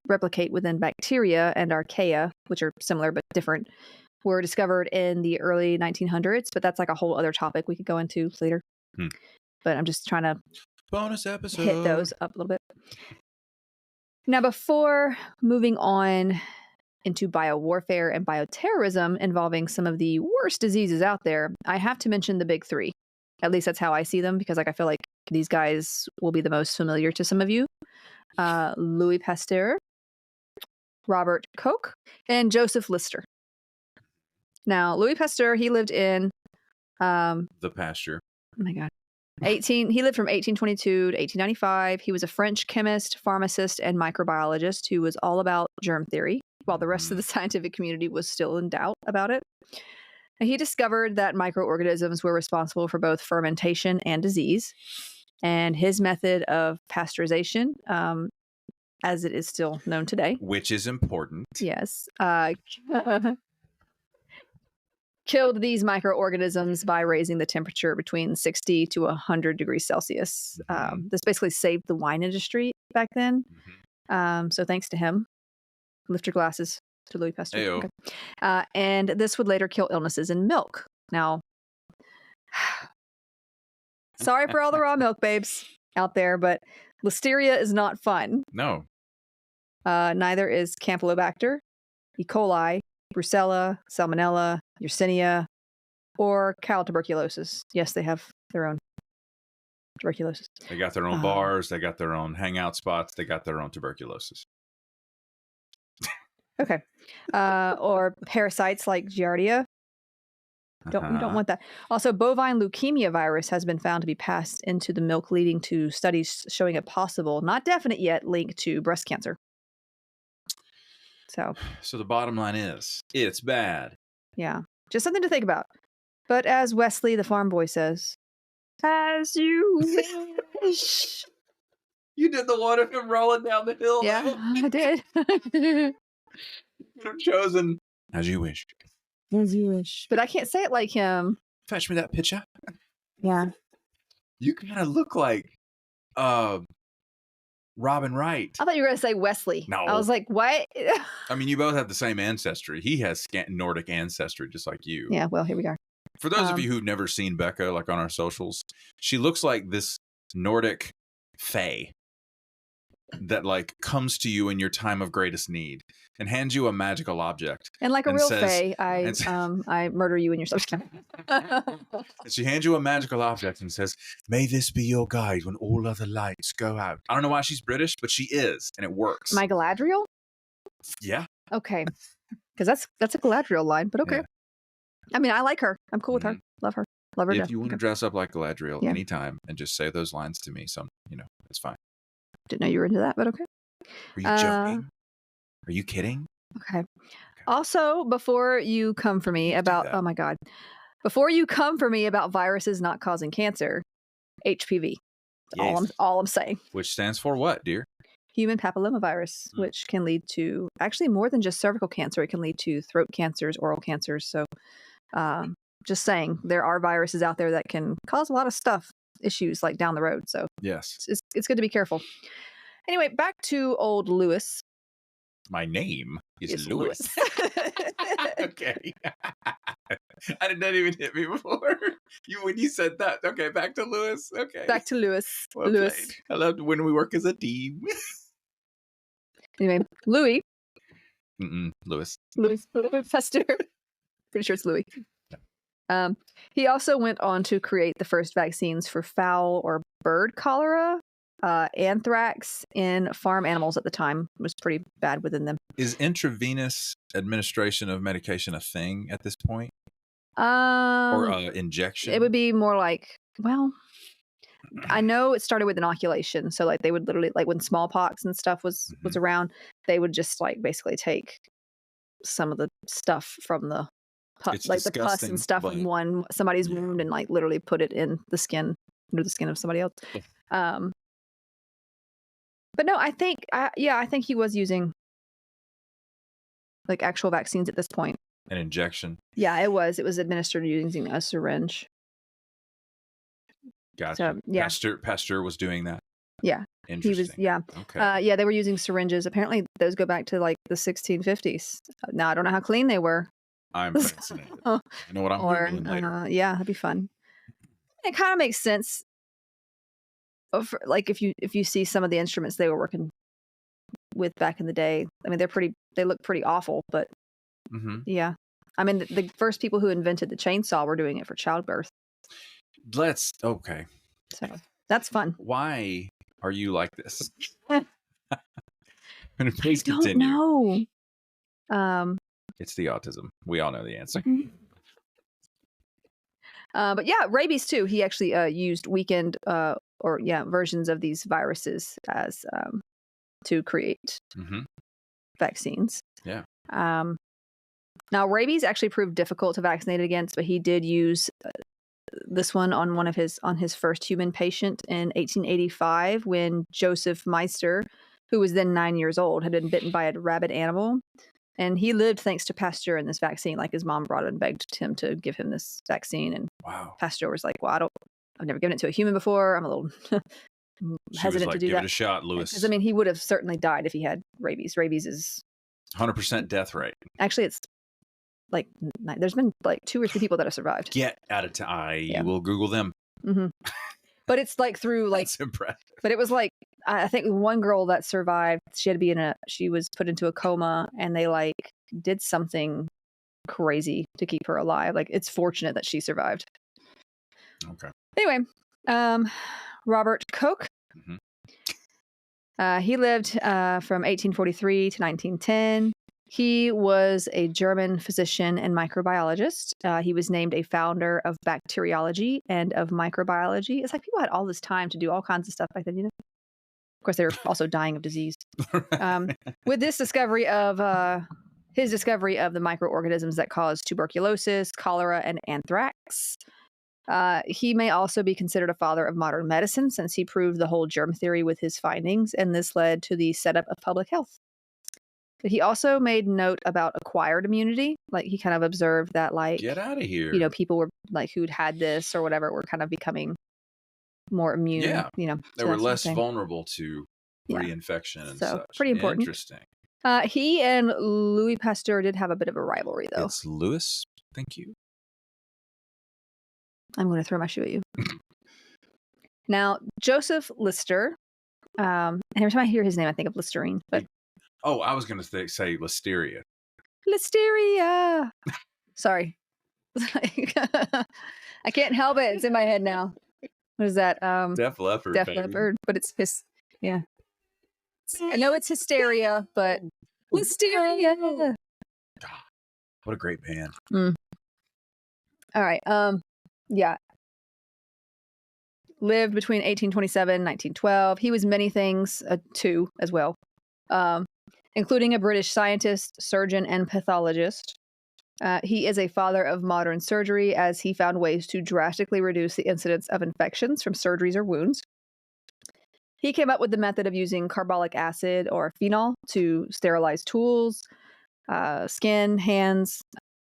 Speaker 2: replicate within bacteria, and archaea, which are similar but different, were discovered in the early 1900s, but that's like a whole other topic we could go into later. But I'm just trying to
Speaker 1: bonus episode
Speaker 2: hit those up a little bit. Now, before moving on into biowarfare and bioterrorism involving some of the worst diseases out there, I have to mention the big three. At least that's how I see them, because like I feel like these guys will be the most familiar to some of you. Louis Pasteur, Robert Koch, and Joseph Lister. Now, Louis Pasteur, he lived in...
Speaker 1: the pasture.
Speaker 2: Oh my God. He lived from 1822 to 1895. He was a French chemist, pharmacist, and microbiologist who was all about germ theory, while the rest of the scientific community was still in doubt about it. And he discovered that microorganisms were responsible for both fermentation and disease. And his method of pasteurization, as it is still known today,
Speaker 1: which is important.
Speaker 2: Yes. Killed these microorganisms by raising the temperature between 60 to 100 degrees Celsius. This basically saved the wine industry back then. So thanks to him. Lift your glasses to Louis Pasteur. Okay. And this would later kill illnesses in milk. Now, sorry for all the raw milk babes out there, but listeria is not fun.
Speaker 1: No.
Speaker 2: Neither is Campylobacter, E. coli, Brucella, Salmonella, Yersinia, or cow tuberculosis. Yes, they have their own tuberculosis.
Speaker 1: They got their own bars. They got their own hangout spots. They got their own tuberculosis.
Speaker 2: Okay. Or parasites like Giardia. We don't want that. Also, bovine leukemia virus has been found to be passed into the milk, leading to studies showing a possible, not definite yet, link to breast cancer. So
Speaker 1: the bottom line is, it's bad.
Speaker 2: Yeah. Just something to think about. But as Wesley, the farm boy, says, as you wish.
Speaker 1: You did the one of him rolling down the hill.
Speaker 2: Yeah, I did.
Speaker 1: You have chosen as you wish.
Speaker 2: As you wish. But I can't say it like him.
Speaker 1: Fetch me that picture.
Speaker 2: Yeah.
Speaker 1: You kind of look like Robin Wright.
Speaker 2: I thought you were going to say Wesley.
Speaker 1: No.
Speaker 2: I was like, what?
Speaker 1: I mean, you both have the same ancestry. He has Nordic ancestry, just like you.
Speaker 2: Yeah, well, here we are.
Speaker 1: For those of you who've never seen Becca, like on our socials, she looks like this Nordic fae that like comes to you in your time of greatest need and hands you a magical object.
Speaker 2: And like a real fae, I murder you in your substance.
Speaker 1: She hands you a magical object and says, "May this be your guide when all other lights go out." I don't know why she's British, but she is, and it works.
Speaker 2: My Galadriel?
Speaker 1: Yeah.
Speaker 2: Okay. Because that's a Galadriel line, but okay. Yeah. I mean, I like her. I'm cool with her. Love her. Love her.
Speaker 1: If you want to dress up like Galadriel anytime and just say those lines to me, it's fine.
Speaker 2: Didn't know you were into that, but okay.
Speaker 1: Are you joking? Are you kidding?
Speaker 2: Okay. Also, before you come for me about, oh my God, before you come for me about viruses not causing cancer, HPV. Yes. All I'm saying.
Speaker 1: Which stands for what, dear?
Speaker 2: Human papillomavirus, which can lead to actually more than just cervical cancer. It can lead to throat cancers, oral cancers. So just saying, there are viruses out there that can cause a lot of issues like down the road. So
Speaker 1: yes,
Speaker 2: it's good to be careful. Anyway, back to old Lewis.
Speaker 1: My name is Lewis. Okay. That didn't even hit me before. When you said that. Okay, back to Lewis. Okay.
Speaker 2: Back to Lewis.
Speaker 1: Well
Speaker 2: Lewis.
Speaker 1: Played. I loved when we work as a team.
Speaker 2: Anyway, Louis.
Speaker 1: Lewis.
Speaker 2: Louis Pasteur. Pretty sure it's Louis. He also went on to create the first vaccines for fowl or bird cholera. Anthrax in farm animals at the time was pretty bad within them.
Speaker 1: Is intravenous administration of medication a thing at this point?
Speaker 2: Or
Speaker 1: injection?
Speaker 2: It would be more like, well, I know it started with inoculation. So like they would literally, like when smallpox and stuff was around, they would just like basically take some of the stuff from the the pus and stuff in somebody's wound and like literally put it in the skin, under the skin of somebody else. But no, I think he was using like actual vaccines at this point.
Speaker 1: An injection.
Speaker 2: Yeah, it was administered using a syringe.
Speaker 1: Gotcha. So, yeah. Pasteur was doing that.
Speaker 2: Yeah.
Speaker 1: Interesting.
Speaker 2: He was. Yeah.
Speaker 1: Okay.
Speaker 2: They were using syringes. Apparently, those go back to like the 1650s. Now I don't know how clean they were.
Speaker 1: I'm fascinated. I know what I'm Googling later.
Speaker 2: Yeah, that'd be fun. It kind of makes sense. Like if you see some of the instruments they were working with back in the day, I mean they look pretty awful, but yeah, I mean the first people who invented the chainsaw were doing it for childbirth.
Speaker 1: Okay.
Speaker 2: So that's fun.
Speaker 1: Why are you like this? Please
Speaker 2: continue. I don't know.
Speaker 1: It's the autism. We all know the answer.
Speaker 2: But yeah, rabies too. He actually used weakened versions of these viruses as to create vaccines.
Speaker 1: Yeah.
Speaker 2: Now, rabies actually proved difficult to vaccinate against, but he did use this one on his first human patient in 1885 when Joseph Meister, who was then 9 years old, had been bitten by a rabid animal. And he lived thanks to Pasteur and this vaccine. Like his mom brought it and begged him to give him this vaccine. And Pasteur was like, well, I've never given it to a human before. I'm a little hesitant to do
Speaker 1: give
Speaker 2: that.
Speaker 1: It a shot, Lewis.
Speaker 2: Because, I mean, he would have certainly died if he had rabies. Rabies is
Speaker 1: 100% death rate.
Speaker 2: Actually, it's like, there's been like 2 or 3 people that have survived.
Speaker 1: Get out of time. You will Google them.
Speaker 2: But it's like through like.
Speaker 1: That's impressive.
Speaker 2: But it was like, I think one girl that survived, she was put into a coma and they like did something crazy to keep her alive. Like it's fortunate that she survived.
Speaker 1: Okay.
Speaker 2: Anyway, Robert Koch. He lived from 1843 to 1910. He was a German physician and microbiologist. He was named a founder of bacteriology and of microbiology. It's like people had all this time to do all kinds of stuff back then, you know? Of course, they were also dying of disease. With this discovery of his discovery of the microorganisms that cause tuberculosis, cholera, and anthrax, he may also be considered a father of modern medicine since he proved the whole germ theory with his findings, and this led to the setup of public health. But he also made note about acquired immunity. Like he kind of observed that, like,
Speaker 1: get out of here.
Speaker 2: You know, people were like who'd had this or whatever were kind of becoming more immune.
Speaker 1: Yeah,
Speaker 2: you know,
Speaker 1: they were less vulnerable to reinfection and such.
Speaker 2: Pretty important.
Speaker 1: Interesting.
Speaker 2: He and Louis Pasteur did have a bit of a rivalry, though.
Speaker 1: It's Louis. Thank you.
Speaker 2: I'm going to throw my shoe at you. Now, Joseph Lister. And every time I hear his name, I think of Listerine. But
Speaker 1: I was going to say Listeria.
Speaker 2: Listeria. Sorry. I can't help it. It's in my head now. What is that?
Speaker 1: Def Leppard.
Speaker 2: Def Leppard, but it's his. Yeah. I know it's hysteria, but Listeria.
Speaker 1: God, what a great band.
Speaker 2: All right. Yeah. Lived between 1827 and 1912. He was many things too, as well, including a British scientist, surgeon, and pathologist. He is a father of modern surgery as he found ways to drastically reduce the incidence of infections from surgeries or wounds. He came up with the method of using carbolic acid or phenol to sterilize tools, skin, hands,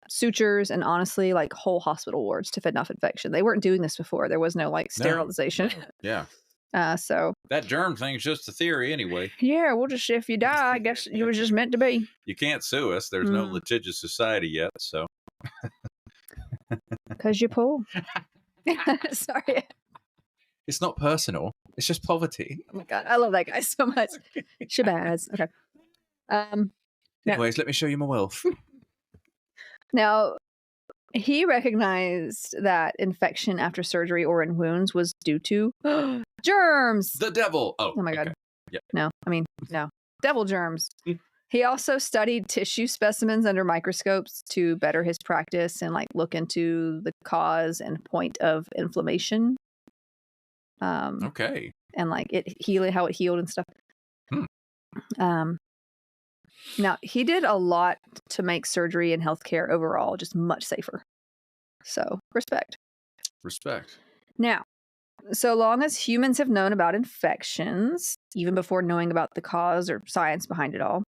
Speaker 2: sutures, and honestly, like whole hospital wards to fend off infection. They weren't doing this before. There was no like sterilization.
Speaker 1: No.
Speaker 2: Yeah. So
Speaker 1: that germ thing is just a theory anyway.
Speaker 2: Yeah, we'll just, if you die, I guess it was just meant to be.
Speaker 1: You can't sue us. There's no litigious society yet, so.
Speaker 2: Because you're poor. Sorry.
Speaker 1: It's not personal. It's just poverty.
Speaker 2: Oh my God, I love that guy so much. Shabazz. Okay.
Speaker 1: Anyways, let me show you my wealth.
Speaker 2: Now, he recognized that infection after surgery or in wounds was due to germs.
Speaker 1: The devil. Oh
Speaker 2: my God.
Speaker 1: Okay. Yeah.
Speaker 2: No. Devil germs. He also studied tissue specimens under microscopes to better his practice and like look into the cause and point of inflammation.
Speaker 1: Okay.
Speaker 2: And like how it healed and stuff. Now, he did a lot to make surgery and healthcare overall just much safer. So, respect. Now, so long as humans have known about infections, even before knowing about the cause or science behind it all,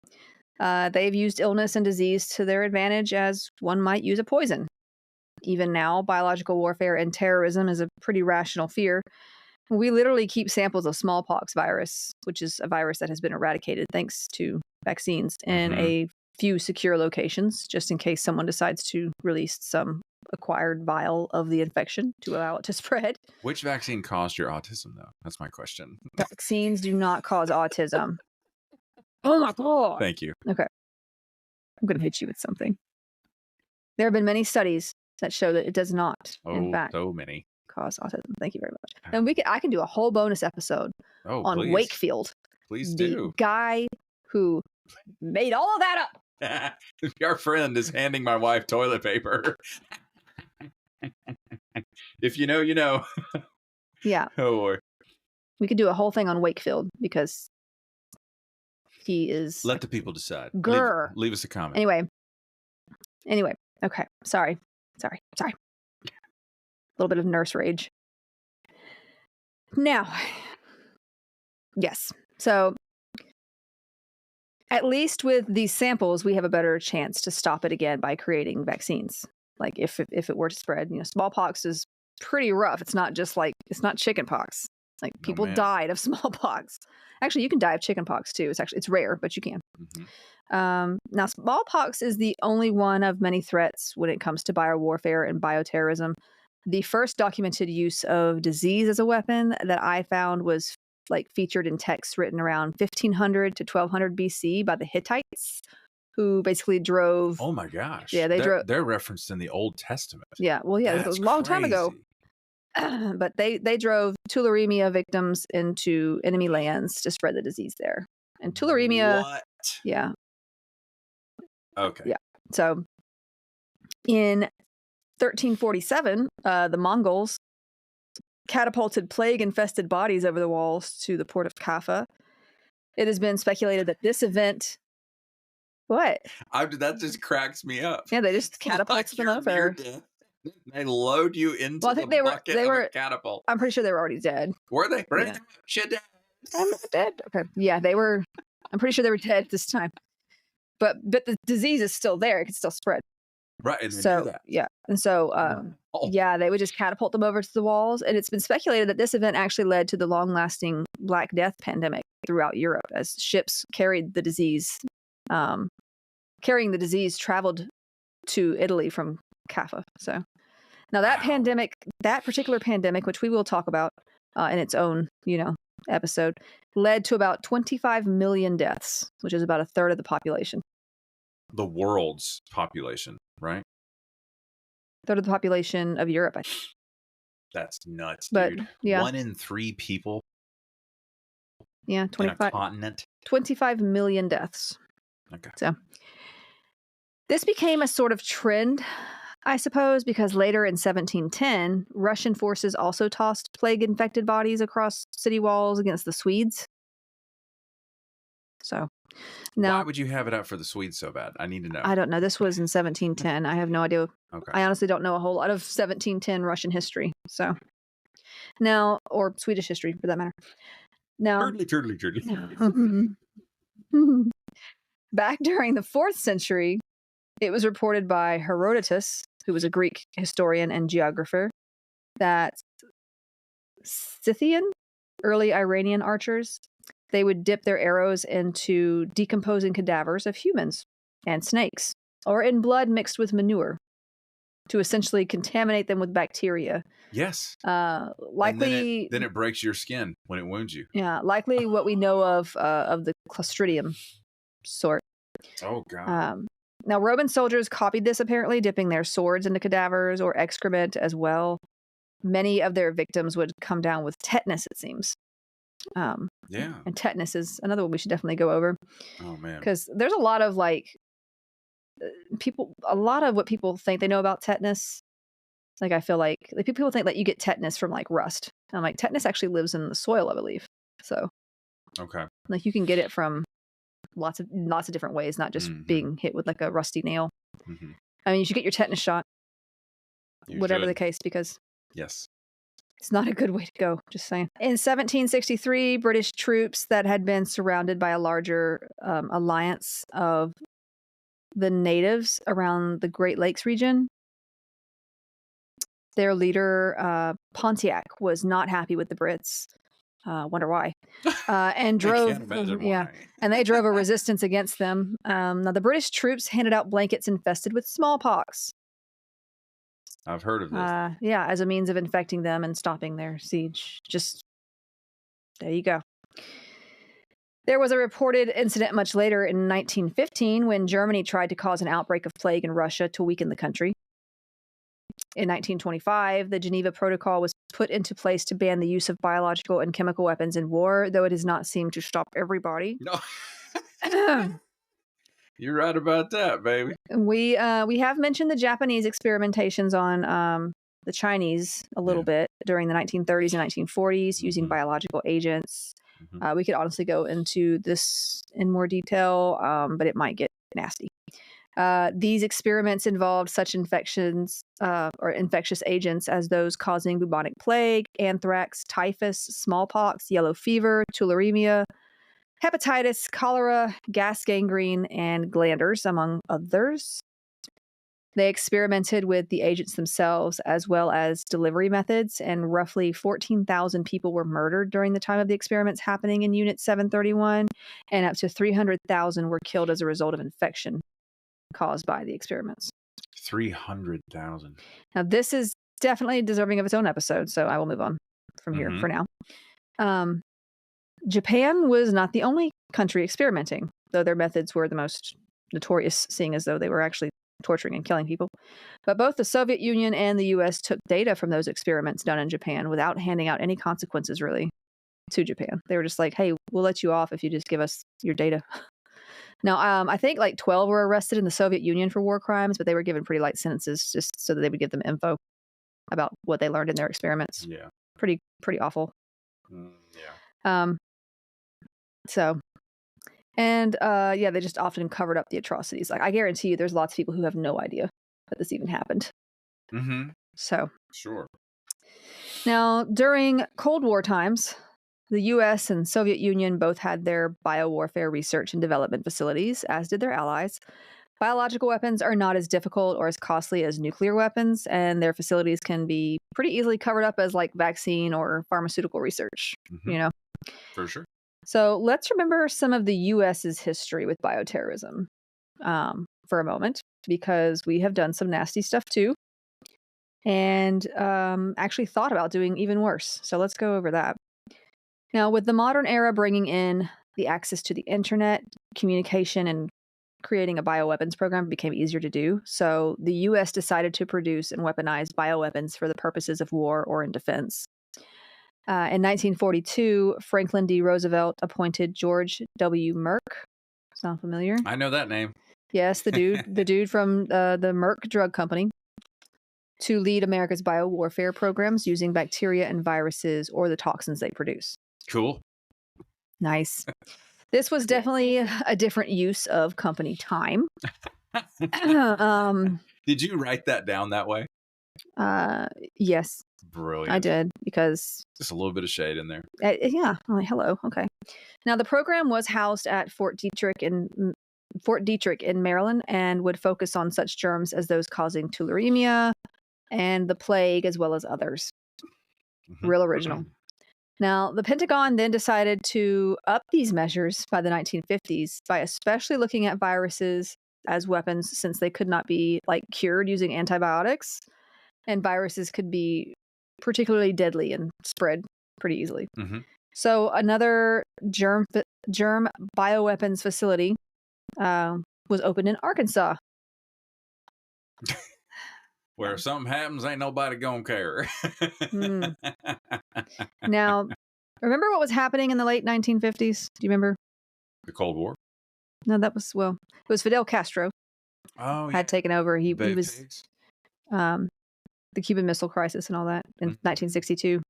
Speaker 2: they've used illness and disease to their advantage as one might use a poison. Even now, biological warfare and terrorism is a pretty rational fear. We literally keep samples of smallpox virus, which is a virus that has been eradicated thanks to vaccines, in a few secure locations, just in case someone decides to release some acquired vial of the infection to allow it to spread.
Speaker 1: Which vaccine caused your autism, though? That's my question.
Speaker 2: Vaccines do not cause autism. Oh my God.
Speaker 1: Thank you.
Speaker 2: Okay. I'm going to hit you with something. There have been many studies that show that it does not, in fact,
Speaker 1: so many.
Speaker 2: Cause autism. Thank you very much. And I can do a whole bonus episode on
Speaker 1: please.
Speaker 2: Wakefield.
Speaker 1: Please do.
Speaker 2: The guy who made all of that up.
Speaker 1: Our friend is handing my wife toilet paper. If you know, you know.
Speaker 2: Yeah.
Speaker 1: Oh boy.
Speaker 2: We could do a whole thing on Wakefield because he is
Speaker 1: Let the people decide.
Speaker 2: grr.
Speaker 1: Leave us a comment.
Speaker 2: Anyway. Okay. Sorry. A little bit of nurse rage. Now, yes. So at least with these samples, we have a better chance to stop it again by creating vaccines. Like if it were to spread, smallpox is pretty rough. It's not chicken pox. Like people died of smallpox. Actually, you can die of chicken pox too. It's rare, but you can.
Speaker 1: Mm-hmm.
Speaker 2: Now, smallpox is the only one of many threats when it comes to biowarfare and bioterrorism. The first documented use of disease as a weapon that I found was featured in texts written around 1500 to 1200 BC by the Hittites, who basically drove.
Speaker 1: Oh my gosh!
Speaker 2: Yeah,
Speaker 1: they're referenced in the Old Testament.
Speaker 2: Yeah, well, yeah, it was a long time ago. But they drove tularemia victims into enemy lands to spread the disease there. And tularemia.
Speaker 1: What?
Speaker 2: Yeah.
Speaker 1: Okay.
Speaker 2: Yeah. So in 1347, the Mongols catapulted plague-infested bodies over the walls to the port of Kaffa. It has been speculated that this event. What?
Speaker 1: That just cracks me up.
Speaker 2: Yeah, they just catapulted them over.
Speaker 1: They load you into the bucket of a catapult.
Speaker 2: I'm pretty sure they were already dead.
Speaker 1: Were they? Yeah. Shit, dead.
Speaker 2: I'm dead. Okay. Yeah, they were. I'm pretty sure they were dead this time. But the disease is still there. It can still spread.
Speaker 1: Right. And
Speaker 2: so yeah, and so yeah, they would just catapult them over to the walls. And it's been speculated that this event actually led to the long-lasting Black Death pandemic throughout Europe, as ships carrying the disease traveled to Italy from Kaffa. So now that particular pandemic, which we will talk about in its own, episode, led to about 25 million deaths, which is about a third of the population.
Speaker 1: The world's population, right?
Speaker 2: Third of the population of Europe, I think.
Speaker 1: That's nuts,
Speaker 2: but,
Speaker 1: dude.
Speaker 2: Yeah.
Speaker 1: 1 in 3 people.
Speaker 2: Yeah, 25.
Speaker 1: In a continent.
Speaker 2: 25 million deaths.
Speaker 1: Okay.
Speaker 2: So this became a sort of trend, I suppose, because later in 1710, Russian forces also tossed plague-infected bodies across city walls against the Swedes. So now,
Speaker 1: why would you have it out for the Swedes so bad? I need to know.
Speaker 2: I don't know. This was in 1710. I have no idea.
Speaker 1: Okay.
Speaker 2: I honestly don't know a whole lot of 1710 Russian history. So now, or Swedish history for that matter. Now,
Speaker 1: turtly.
Speaker 2: Back during the 4th century, it was reported by Herodotus, who was a Greek historian and geographer, that Scythian, early Iranian archers, they would dip their arrows into decomposing cadavers of humans and snakes, or in blood mixed with manure, to essentially contaminate them with bacteria.
Speaker 1: Yes.
Speaker 2: Likely.
Speaker 1: And then it breaks your skin when it wounds you.
Speaker 2: Yeah, likely what we know of the Clostridium sort.
Speaker 1: Oh God.
Speaker 2: Now, Roman soldiers copied this, apparently, dipping their swords into cadavers or excrement as well. Many of their victims would come down with tetanus, it seems.
Speaker 1: Yeah.
Speaker 2: And tetanus is another one we should definitely go over.
Speaker 1: Oh, man.
Speaker 2: Because there's a lot of, a lot of what people think they know about tetanus. I feel like people think that you get tetanus from, rust. And I'm like, tetanus actually lives in the soil, I believe. So.
Speaker 1: Okay.
Speaker 2: You can get it from lots of different ways, not just being hit with a rusty nail.
Speaker 1: Mm-hmm.
Speaker 2: I mean, you should get your tetanus shot, whatever the case, because
Speaker 1: yes,
Speaker 2: it's not a good way to go. Just saying. In 1763, British troops that had been surrounded by a larger alliance of the natives around the Great Lakes region, their leader Pontiac was not happy with the Brits. Wonder why. And drove, and they drove a resistance against them. Now, the British troops handed out blankets infested with smallpox.
Speaker 1: I've heard of this.
Speaker 2: Yeah, as a means of infecting them and stopping their siege. Just, there you go. There was a reported incident much later in 1915 when Germany tried to cause an outbreak of plague in Russia to weaken the country. In 1925, the Geneva Protocol was put into place to ban the use of biological and chemical weapons in war, though it has not seemed to stop everybody.
Speaker 1: No. You're right about that, baby.
Speaker 2: We have mentioned the Japanese experimentations on the Chinese a little bit during the 1930s and 1940s using biological agents. We could honestly go into this in more detail, but it might get nasty. These experiments involved such infections or infectious agents as those causing bubonic plague, anthrax, typhus, smallpox, yellow fever, tularemia, hepatitis, cholera, gas gangrene, and glanders, among others. They experimented with the agents themselves as well as delivery methods, and roughly 14,000 people were murdered during the time of the experiments happening in Unit 731, and up to 300,000 were killed as a result of infection caused by the experiments.
Speaker 1: 300,000.
Speaker 2: Now, this is definitely deserving of its own episode, so I will move on from here for now. Japan was not the only country experimenting, though their methods were the most notorious, seeing as though they were actually torturing and killing people. But both the Soviet Union and the US took data from those experiments done in Japan without handing out any consequences, really, to Japan. They were just like, hey, we'll let you off if you just give us your data. Now, I think like 12 were arrested in the Soviet Union for war crimes, but they were given pretty light sentences just so that they would give them info about what they learned in their experiments.
Speaker 1: Yeah.
Speaker 2: Pretty awful. They just often covered up the atrocities. Like, I guarantee you there's lots of people who have no idea that this even happened. So.
Speaker 1: Sure.
Speaker 2: Now, during Cold War times, the US and Soviet Union both had their biowarfare research and development facilities, as did their allies. Biological weapons are not as difficult or as costly as nuclear weapons, and their facilities can be pretty easily covered up as like vaccine or pharmaceutical research,
Speaker 1: For sure.
Speaker 2: So let's remember some of the US's history with bioterrorism for a moment, because we have done some nasty stuff too, and actually thought about doing even worse. So let's go over that. Now, with the modern era bringing in the access to the internet, communication, and creating a bioweapons program became easier to do. So the U.S. decided to produce and weaponize bioweapons for the purposes of war or in defense. In 1942, Franklin D. Roosevelt appointed George W. Merck. Sound familiar?
Speaker 1: I know that name.
Speaker 2: Yes, the dude from the Merck drug company, to lead America's biowarfare programs using bacteria and viruses or the toxins they produce.
Speaker 1: Cool.
Speaker 2: Nice. This was definitely a different use of company time.
Speaker 1: Did you write that down that way?
Speaker 2: Yes.
Speaker 1: Brilliant.
Speaker 2: I did, because
Speaker 1: just a little bit of shade in there.
Speaker 2: Yeah. Oh, hello. Okay. Now, the program was housed at Fort Detrick in Maryland, and would focus on such germs as those causing tularemia and the plague, as well as others. Real original. Now, the Pentagon then decided to up these measures by the 1950s by especially looking at viruses as weapons, since they could not be like cured using antibiotics, and viruses could be particularly deadly and spread pretty easily. So another germ bioweapons facility was opened in Arkansas.
Speaker 1: Where if something happens, ain't nobody gonna care.
Speaker 2: Now, remember what was happening in the late 1950s? Do you remember?
Speaker 1: The Cold War?
Speaker 2: No, it was Fidel Castro. Had taken over. He was the Cuban Missile Crisis and all that in 1962.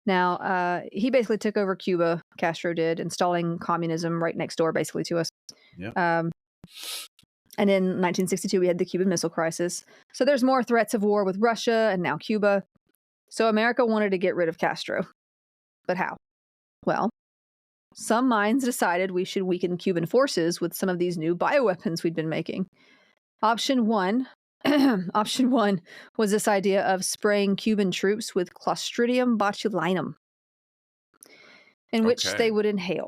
Speaker 2: Now, he basically took over Cuba, Castro did, installing communism right next door, basically, to us. And in 1962, we had the Cuban Missile Crisis. So there's more threats of war with Russia and now Cuba. So America wanted to get rid of Castro. But how? Well, some minds decided we should weaken Cuban forces with some of these new bioweapons we'd been making. Option one was this idea of spraying Cuban troops with Clostridium botulinum, in which they would inhale,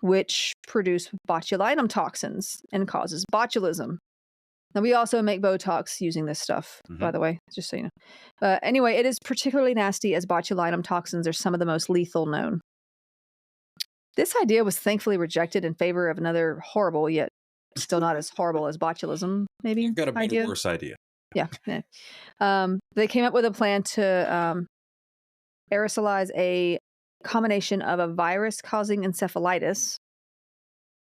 Speaker 2: which produce botulinum toxins and causes botulism. Now, we also make Botox using this stuff, by the way, just so you know. Anyway, it is particularly nasty, as botulinum toxins are some of the most lethal known. This idea was thankfully rejected in favor of another horrible, yet still not as horrible as botulism, maybe.
Speaker 1: You've got a
Speaker 2: idea.
Speaker 1: worse idea.
Speaker 2: Yeah. They came up with a plan to aerosolize a combination of a virus causing encephalitis,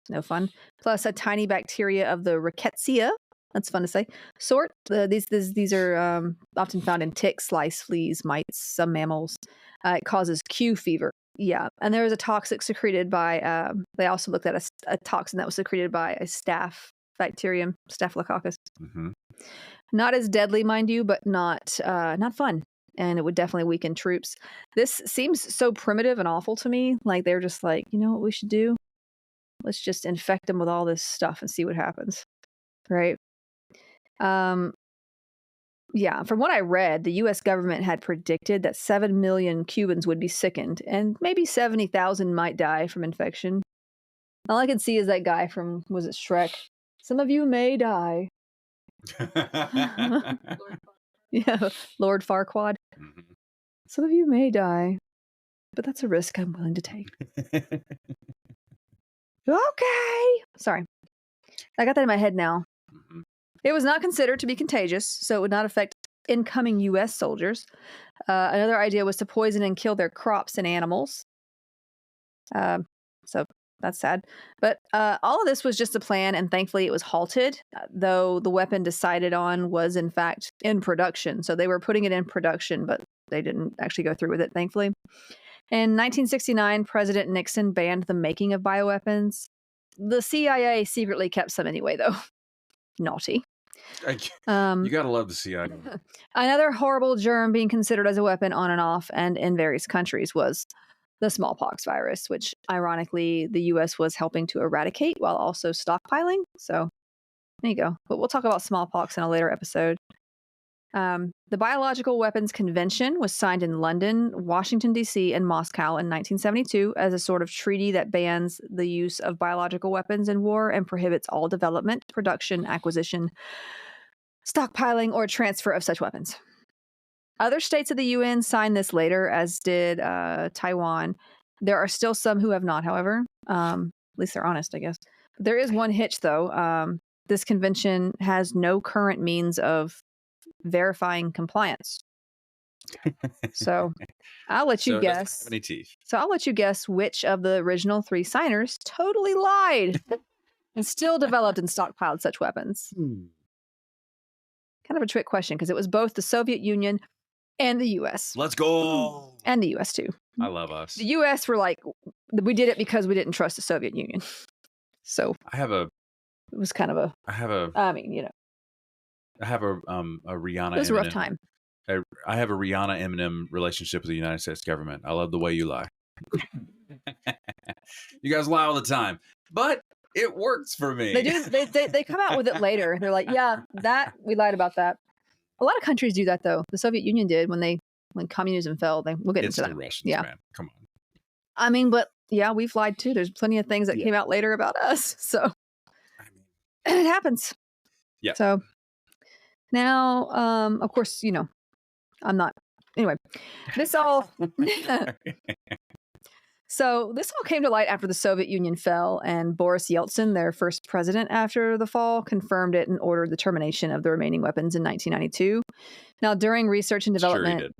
Speaker 2: no fun, plus a tiny bacteria of the rickettsia, That's fun to say. Sort. These are often found in ticks, lice, fleas, mites, some mammals. It causes Q fever. Yeah, and there was a toxic secreted by. They also looked at a toxin that was secreted by a staph bacterium, Staphylococcus.
Speaker 1: Mm-hmm.
Speaker 2: Not as deadly, mind you, but not fun. And it would definitely weaken troops. This seems so primitive and awful to me. Like they're just like, you know what we should do? Let's just infect them with all this stuff and see what happens. Right? Yeah, from what I read, the US government had predicted that 7 million Cubans would be sickened and maybe 70,000 might die from infection. All I can see is that guy from, was it Shrek? Some of you may die. Yeah, Lord Farquaad.
Speaker 1: Mm-hmm.
Speaker 2: Some of you may die, but that's a risk I'm willing to take. Okay. Sorry. I got that in my head now.
Speaker 1: Mm-hmm.
Speaker 2: It was not considered to be contagious, so it would not affect incoming U.S. soldiers. Another idea was to poison and kill their crops and animals. So that's sad. But all of this was just a plan, and thankfully it was halted, though the weapon decided on was, in fact, in production. So they were putting it in production, but they didn't actually go through with it, thankfully. In 1969, President Nixon banned the making of bioweapons. The CIA secretly kept some anyway, though. Naughty.
Speaker 1: You gotta love the CIA.
Speaker 2: Another horrible germ being considered as a weapon on and off and in various countries was the smallpox virus, which ironically the US was helping to eradicate while also stockpiling. So there you go. But we'll talk about smallpox in a later episode. The Biological Weapons Convention was signed in London, Washington, D.C., and Moscow in 1972 as a sort of treaty that bans the use of biological weapons in war and prohibits all development, production, acquisition, stockpiling, or transfer of such weapons. Other states of the UN signed this later, as did Taiwan. There are still some who have not, however. At least they're honest, I guess. There is one hitch, though. This convention has no current means of verifying compliance. So I'll let you
Speaker 1: It
Speaker 2: guess.
Speaker 1: doesn't have any teeth.
Speaker 2: So I'll let you guess which of the original 3 signers totally lied and still developed and stockpiled such weapons. Kind of a trick question because it was both the Soviet Union and the U.S.
Speaker 1: Let's go.
Speaker 2: And the U.S. too.
Speaker 1: I love us.
Speaker 2: The U.S. were like, we did it because we didn't trust the Soviet Union. So it was kind of I mean, you know.
Speaker 1: I have a Rihanna.
Speaker 2: It was a rough time.
Speaker 1: I have a Rihanna Eminem relationship with the United States government. I love the way you lie. You guys lie all the time, but it works for me.
Speaker 2: They do. They come out with it later. They're like, yeah, that we lied about that. A lot of countries do that though. The Soviet Union did when communism fell. We'll get into that.
Speaker 1: It's the Russians,
Speaker 2: yeah.
Speaker 1: Man. Come on.
Speaker 2: I mean, but yeah, we've lied too. There's plenty of things that came out later about us. So it happens.
Speaker 1: Yeah.
Speaker 2: So now, of course, you know, I'm not. Anyway, this all. So this all came to light after the Soviet Union fell, and Boris Yeltsin, their first president after the fall, confirmed it and ordered the termination of the remaining weapons in 1992. Now, during research and development,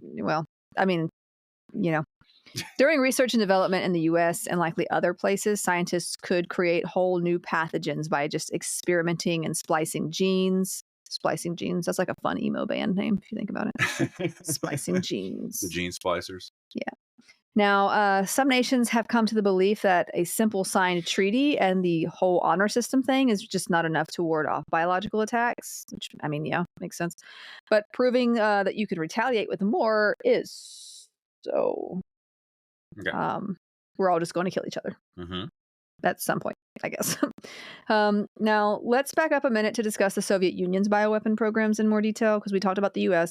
Speaker 2: during research and development in the U.S. and likely other places, scientists could create whole new pathogens by just experimenting and splicing genes. Splicing genes. That's like a fun emo band name if you think about it. Splicing genes.
Speaker 1: The gene splicers.
Speaker 2: Yeah. Now, some nations have come to the belief that a simple signed treaty and the whole honor system thing is just not enough to ward off biological attacks, which, I mean, yeah, makes sense. But proving that you could retaliate with more is. So
Speaker 1: Okay.
Speaker 2: We're all just going to kill each other.
Speaker 1: Mm-hmm.
Speaker 2: At some point, I guess. Now, let's back up a minute to discuss the Soviet Union's bioweapon programs in more detail, because we talked about the U.S.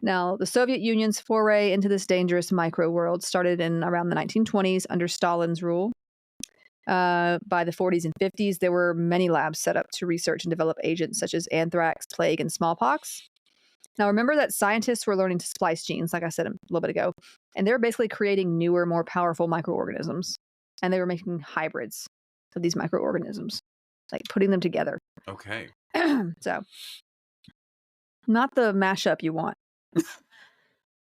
Speaker 2: Now, the Soviet Union's foray into this dangerous micro world started in around the 1920s under Stalin's rule. By the 40s and 50s, there were many labs set up to research and develop agents such as anthrax, plague, and smallpox. Now, remember that scientists were learning to splice genes, like I said a little bit ago, and they were basically creating newer, more powerful microorganisms. And they were making hybrids of these microorganisms, like putting them together.
Speaker 1: Okay.
Speaker 2: So, not the mashup you want.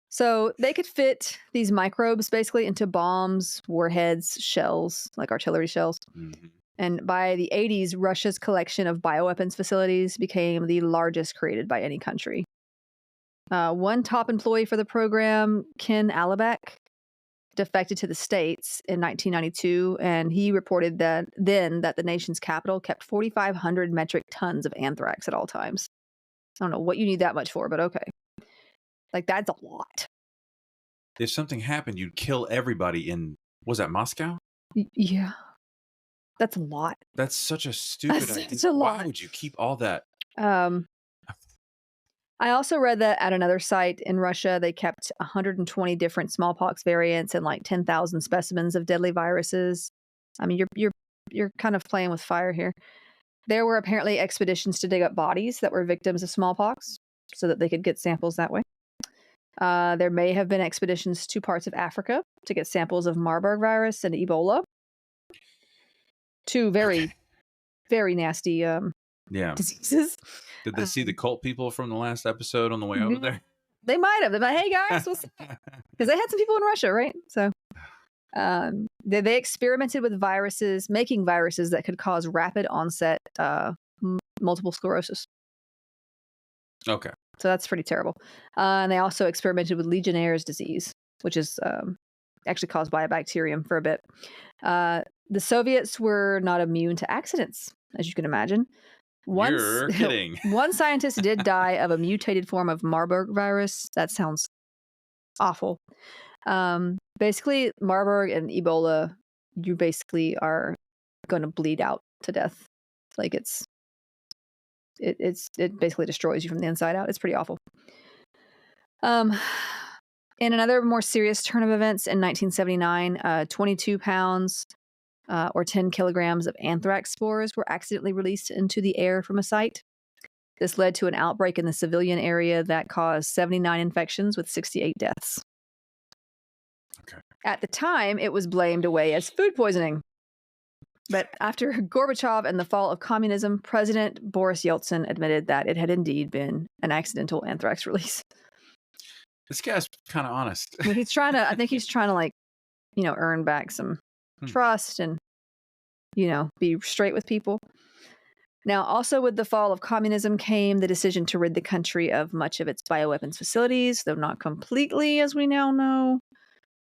Speaker 2: So, they could fit these microbes basically into bombs, warheads, shells, like artillery shells.
Speaker 1: Mm-hmm.
Speaker 2: And by the 80s, Russia's collection of bioweapons facilities became the largest created by any country. One top employee for the program, Ken Alabek, defected to the States in 1992, and he reported that the nation's capital kept 4,500 metric tons of anthrax at all times. I don't know what you need that much for, but okay. Like, that's a lot.
Speaker 1: If something happened, you'd kill everybody in, was that Moscow?
Speaker 2: Yeah. That's a lot.
Speaker 1: That's such a stupid idea.
Speaker 2: That's a lot.
Speaker 1: Why would you keep all that?
Speaker 2: I also read that at another site in Russia, they kept 120 different smallpox variants and like 10,000 specimens of deadly viruses. I mean, you're kind of playing with fire here. There were apparently expeditions to dig up bodies that were victims of smallpox so that they could get samples that way. There may have been expeditions to parts of Africa to get samples of Marburg virus and Ebola. Two very, very nasty diseases.
Speaker 1: Did they see the cult people from the last episode on the way over there?
Speaker 2: They might have. They're like, hey guys, what's up? Because they had some people in Russia, right? So they experimented with viruses, making viruses that could cause rapid onset multiple sclerosis.
Speaker 1: Okay.
Speaker 2: So that's pretty terrible. And they also experimented with Legionnaire's disease, which is actually caused by a bacterium for a bit. The Soviets were not immune to accidents, as you can imagine.
Speaker 1: You're kidding.
Speaker 2: One scientist did die of a mutated form of Marburg virus. That sounds awful. Basically, Marburg and Ebola, you basically are going to bleed out to death. Like it basically destroys you from the inside out. It's pretty awful. In another more serious turn of events in 1979, 22 pounds or 10 kilograms of anthrax spores were accidentally released into the air from a site. This led to an outbreak in the civilian area that caused 79 infections with 68 deaths.
Speaker 1: Okay.
Speaker 2: At the time, it was blamed away as food poisoning. But after Gorbachev and the fall of communism, President Boris Yeltsin admitted that it had indeed been an accidental anthrax release.
Speaker 1: This guy's kind of honest.
Speaker 2: I think he's trying to like, earn back some trust and, be straight with people. Now, also with the fall of communism came the decision to rid the country of much of its bioweapons facilities, though not completely, as we now know.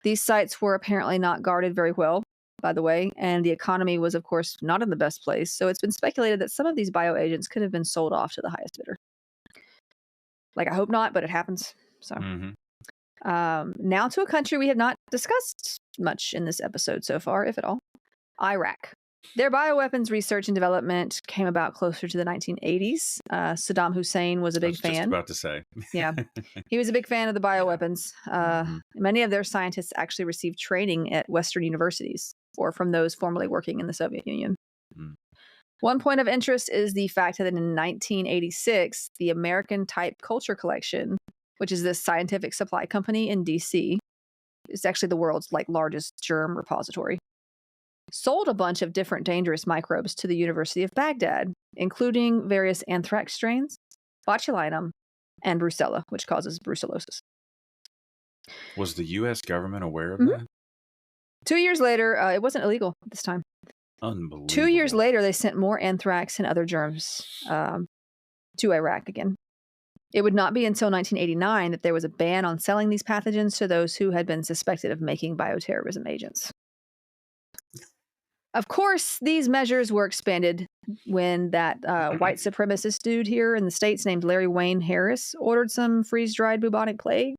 Speaker 2: These sites were apparently not guarded very well, by the way, and the economy was, of course, not in the best place. So it's been speculated that some of these bioagents could have been sold off to the highest bidder. Like, I hope not, but it happens. So now to a country we have not discussed much in this episode so far, if at all. Iraq. Their bioweapons research and development came about closer to the 1980s. Saddam Hussein was a big fan.
Speaker 1: Just about to say.
Speaker 2: Yeah. He was a big fan of the bioweapons. Many of their scientists actually received training at Western universities or from those formerly working in the Soviet Union. One point of interest is the fact that in 1986, the American Type Culture Collection, which is this scientific supply company in D.C., it's actually the world's largest germ repository, sold a bunch of different dangerous microbes to the University of Baghdad, including various anthrax strains, botulism, and brucella, which causes brucellosis.
Speaker 1: Was the U.S. government aware of that?
Speaker 2: 2 years later, it wasn't illegal at this time.
Speaker 1: Unbelievable.
Speaker 2: 2 years later, they sent more anthrax and other germs to Iraq again. It would not be until 1989 that there was a ban on selling these pathogens to those who had been suspected of making bioterrorism agents. Of course, these measures were expanded when that white supremacist dude here in the States named Larry Wayne Harris ordered some freeze-dried bubonic plague.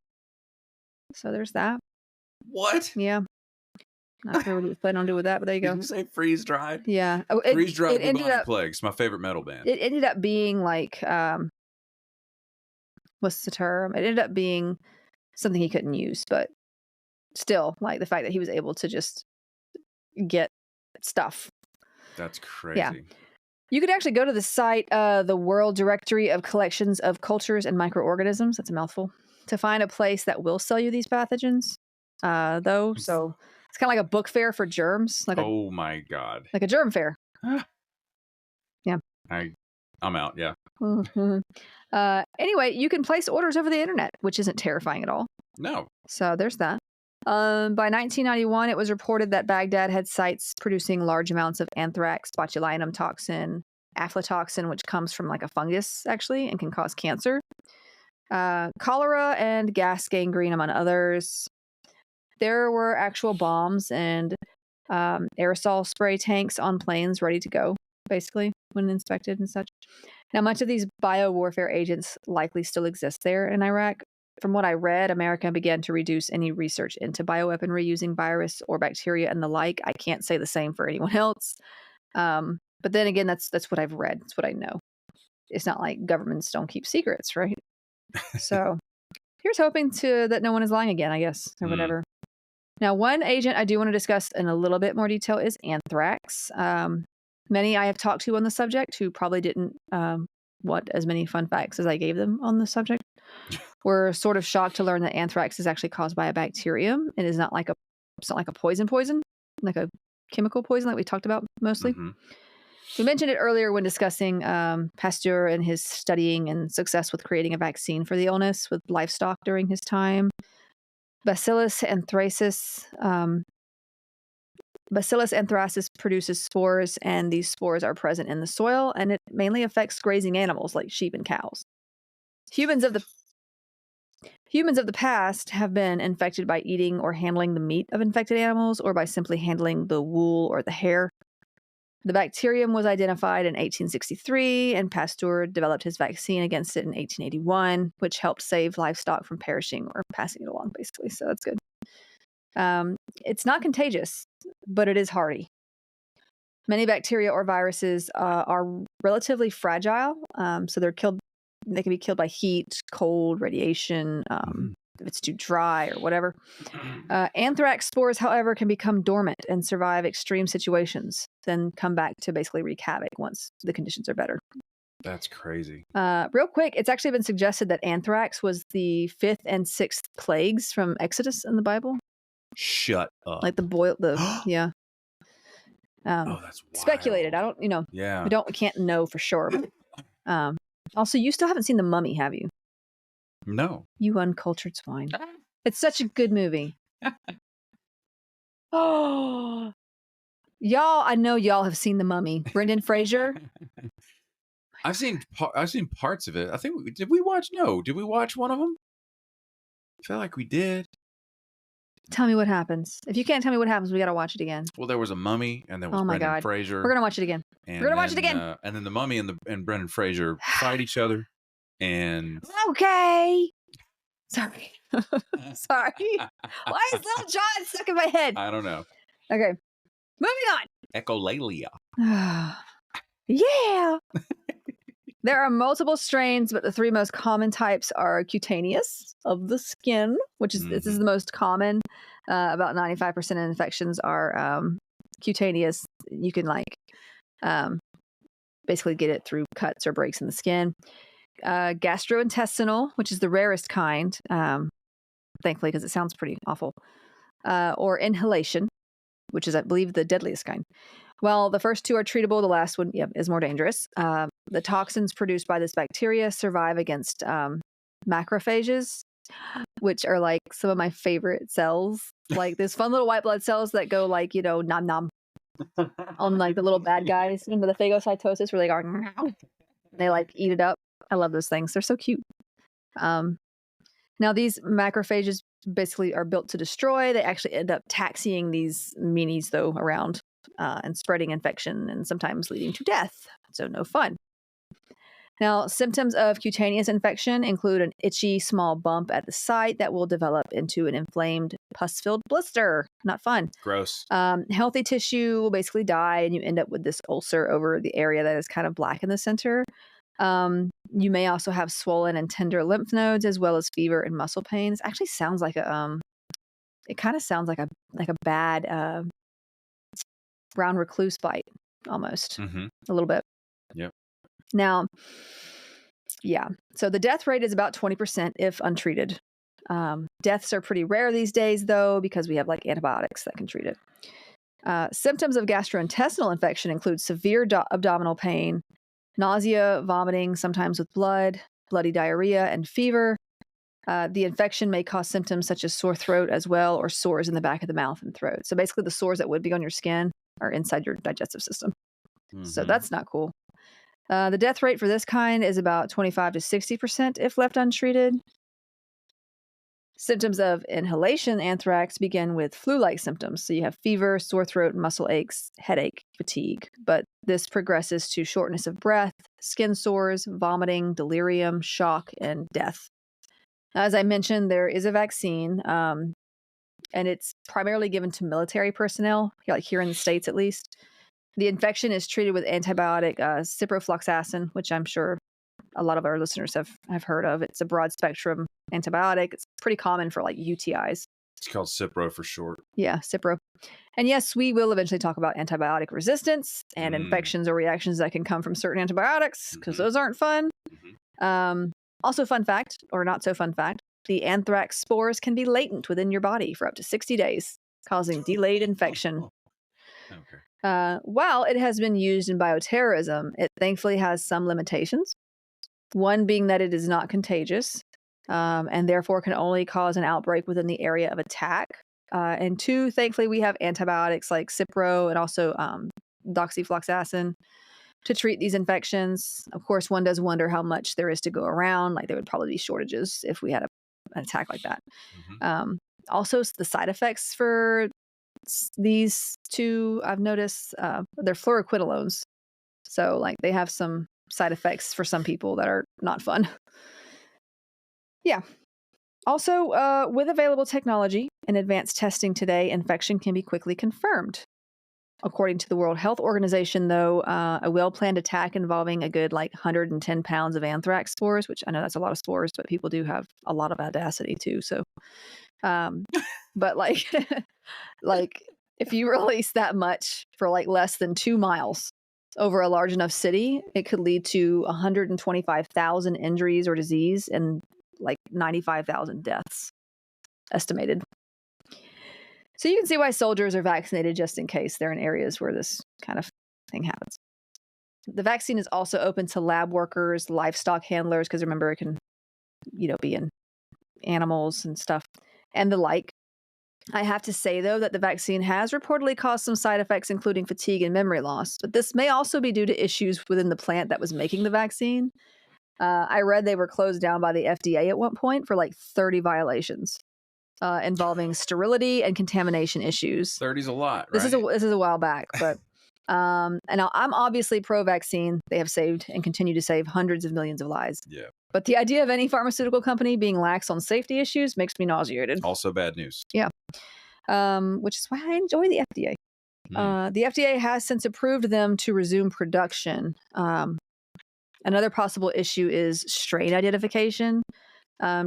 Speaker 2: So there's that.
Speaker 1: What?
Speaker 2: Yeah. Not sure what he was planning on doing with that, but there you go.
Speaker 1: Did you say freeze-dried?
Speaker 2: Yeah.
Speaker 1: Freeze-dried bubonic plague. It's my favorite metal band.
Speaker 2: It ended up being like, what's the term? It ended up being something he couldn't use, but still, like the fact that he was able to just get stuff.
Speaker 1: That's crazy.
Speaker 2: Yeah. You could actually go to the site, the World Directory of Collections of Cultures and Microorganisms, that's a mouthful, to find a place that will sell you these pathogens, though. So it's kind of like a book fair for germs.
Speaker 1: Oh my God.
Speaker 2: Like a germ fair. Yeah.
Speaker 1: I'm out, yeah.
Speaker 2: Anyway, you can place orders over the internet, which isn't terrifying at all.
Speaker 1: No.
Speaker 2: So there's that. By 1991, it was reported that Baghdad had sites producing large amounts of anthrax, botulinum toxin, aflatoxin, which comes from like a fungus actually and can cause cancer, cholera, and gas gangrene, among others. There were actual bombs and aerosol spray tanks on planes ready to go, basically, when inspected and such. Now, much of these biowarfare agents likely still exist there in Iraq. From what I read, America began to reduce any research into bioweaponry using virus or bacteria and the like. I can't say the same for anyone else. But then again, that's what I've read. That's what I know. It's not like governments don't keep secrets, right? So here's hoping that no one is lying again, I guess, or whatever. Now, one agent I do want to discuss in a little bit more detail is anthrax. Many I have talked to on the subject who probably didn't want as many fun facts as I gave them on the subject were sort of shocked to learn that anthrax is actually caused by a bacterium. It is not like it's not like a poison, like a chemical poison like we talked about mostly. We mentioned it earlier when discussing Pasteur and his studying and success with creating a vaccine for the illness with livestock during his time. Bacillus anthracis produces spores, and these spores are present in the soil, and it mainly affects grazing animals like sheep and cows. Humans of the past have been infected by eating or handling the meat of infected animals, or by simply handling the wool or the hair. The bacterium was identified in 1863, and Pasteur developed his vaccine against it in 1881, which helped save livestock from perishing or passing it along, basically. So that's good. It's not contagious, but it is hardy. Many bacteria or viruses are relatively fragile, so they can be killed by heat, cold, radiation, if it's too dry or whatever. Anthrax spores, however, can become dormant and survive extreme situations, then come back to basically wreak havoc once the conditions are better.
Speaker 1: That's crazy.
Speaker 2: Real quick, it's actually been suggested that anthrax was the 5th and 6th plagues from Exodus in the Bible.
Speaker 1: Shut up.
Speaker 2: Like yeah.
Speaker 1: Oh, that's wild.
Speaker 2: Speculated. I don't,
Speaker 1: Yeah.
Speaker 2: we can't know for sure. But, also, you still haven't seen The Mummy, have you?
Speaker 1: No.
Speaker 2: You uncultured swine. It's such a good movie. Oh, y'all! I know y'all have seen The Mummy. Brendan Fraser.
Speaker 1: I've seen parts of it. I think did we watch one of them? I feel like we did.
Speaker 2: Tell me what happens. If you can't tell me what happens, we gotta watch it again.
Speaker 1: Well, there was a mummy, and there was Brendan Fraser.
Speaker 2: We're gonna watch it again.
Speaker 1: We're gonna watch it again. And then the mummy and Brendan Fraser fight each other. And
Speaker 2: okay. Sorry. Sorry. Why is Little John stuck in my head?
Speaker 1: I don't know.
Speaker 2: Okay. Moving on.
Speaker 1: Echolalia.
Speaker 2: Yeah. There are multiple strains, but the 3 most common types are cutaneous, of the skin, which is this is the most common. About 95% of infections are cutaneous. You can basically get it through cuts or breaks in the skin. Gastrointestinal, which is the rarest kind, thankfully, because it sounds pretty awful. Or inhalation, which is, I believe, the deadliest kind. While the first 2 are treatable, the last one is more dangerous. The toxins produced by this bacteria survive against macrophages, which are like some of my favorite cells. Like these fun little white blood cells that go nom nom on like the little bad guys. Remember the phagocytosis where they go, they eat it up. I love those things. They're so cute. Now these macrophages basically are built to destroy. They actually end up taxiing these meanies though around and spreading infection and sometimes leading to death. So no fun. Now, symptoms of cutaneous infection include an itchy small bump at the site that will develop into an inflamed pus-filled blister. Not fun.
Speaker 1: Gross.
Speaker 2: Healthy tissue will basically die and you end up with this ulcer over the area that is kind of black in the center. You may also have swollen and tender lymph nodes as well as fever and muscle pains. Actually sounds like it kind of sounds like a bad brown recluse bite almost. A little bit.
Speaker 1: Yep.
Speaker 2: Now, yeah. So the death rate is about 20% if untreated. Deaths are pretty rare these days, though, because we have antibiotics that can treat it. Symptoms of gastrointestinal infection include severe abdominal pain, nausea, vomiting, sometimes with blood, bloody diarrhea, and fever. The infection may cause symptoms such as sore throat as well, or sores in the back of the mouth and throat. So basically, the sores that would be on your skin are inside your digestive system. So that's not cool. The death rate for this kind is about 25 to 60% if left untreated. Symptoms of inhalation anthrax begin with flu-like symptoms. So you have fever, sore throat, muscle aches, headache, fatigue. But this progresses to shortness of breath, skin sores, vomiting, delirium, shock, and death. As I mentioned, there is a vaccine, and it's primarily given to military personnel, like here in the States at least. The infection is treated with antibiotic ciprofloxacin, which I'm sure a lot of our listeners have heard of. It's a broad spectrum antibiotic. It's pretty common for like UTIs.
Speaker 1: It's called Cipro for short.
Speaker 2: Yeah, Cipro. And yes, we will eventually talk about antibiotic resistance and infections or reactions that can come from certain antibiotics, because those aren't fun. Also, fun fact, or not so fun fact, the anthrax spores can be latent within your body for up to 60 days, causing delayed infection.
Speaker 1: Okay.
Speaker 2: While it has been used in bioterrorism, it thankfully has some limitations. One being that it is not contagious, and therefore can only cause an outbreak within the area of attack. And two, thankfully, we have antibiotics like Cipro and also doxyfloxacin to treat these infections. Of course, one does wonder how much there is to go around. Like there would probably be shortages if we had an attack like that. Also, the side effects for these two, I've noticed, they're fluoroquinolones. So like they have some side effects for some people that are not fun. Yeah. Also, with available technology and advanced testing today, infection can be quickly confirmed. According to the World Health Organization, though, a well-planned attack involving a good 110 pounds of anthrax spores, which I know that's a lot of spores, but people do have a lot of audacity too. So, but like if you release that much for less than 2 miles over a large enough city, it could lead to 125,000 injuries or disease and 95,000 deaths estimated. So you can see why soldiers are vaccinated just in case they're in areas where this kind of thing happens. The vaccine is also open to lab workers, livestock handlers, because remember, it can, be in animals and stuff and the like. I have to say, though, that the vaccine has reportedly caused some side effects, including fatigue and memory loss. But this may also be due to issues within the plant that was making the vaccine. I read they were closed down by the FDA at one point for 30 violations. Involving sterility and contamination issues.
Speaker 1: 30's a lot, right?
Speaker 2: This is a while back, but and now I'm obviously pro-vaccine. They have saved and continue to save hundreds of millions of lives.
Speaker 1: Yeah.
Speaker 2: But the idea of any pharmaceutical company being lax on safety issues makes me nauseated.
Speaker 1: Also bad news.
Speaker 2: Yeah. Which is why I enjoy the FDA. The FDA has since approved them to resume production. Another possible issue is strain identification.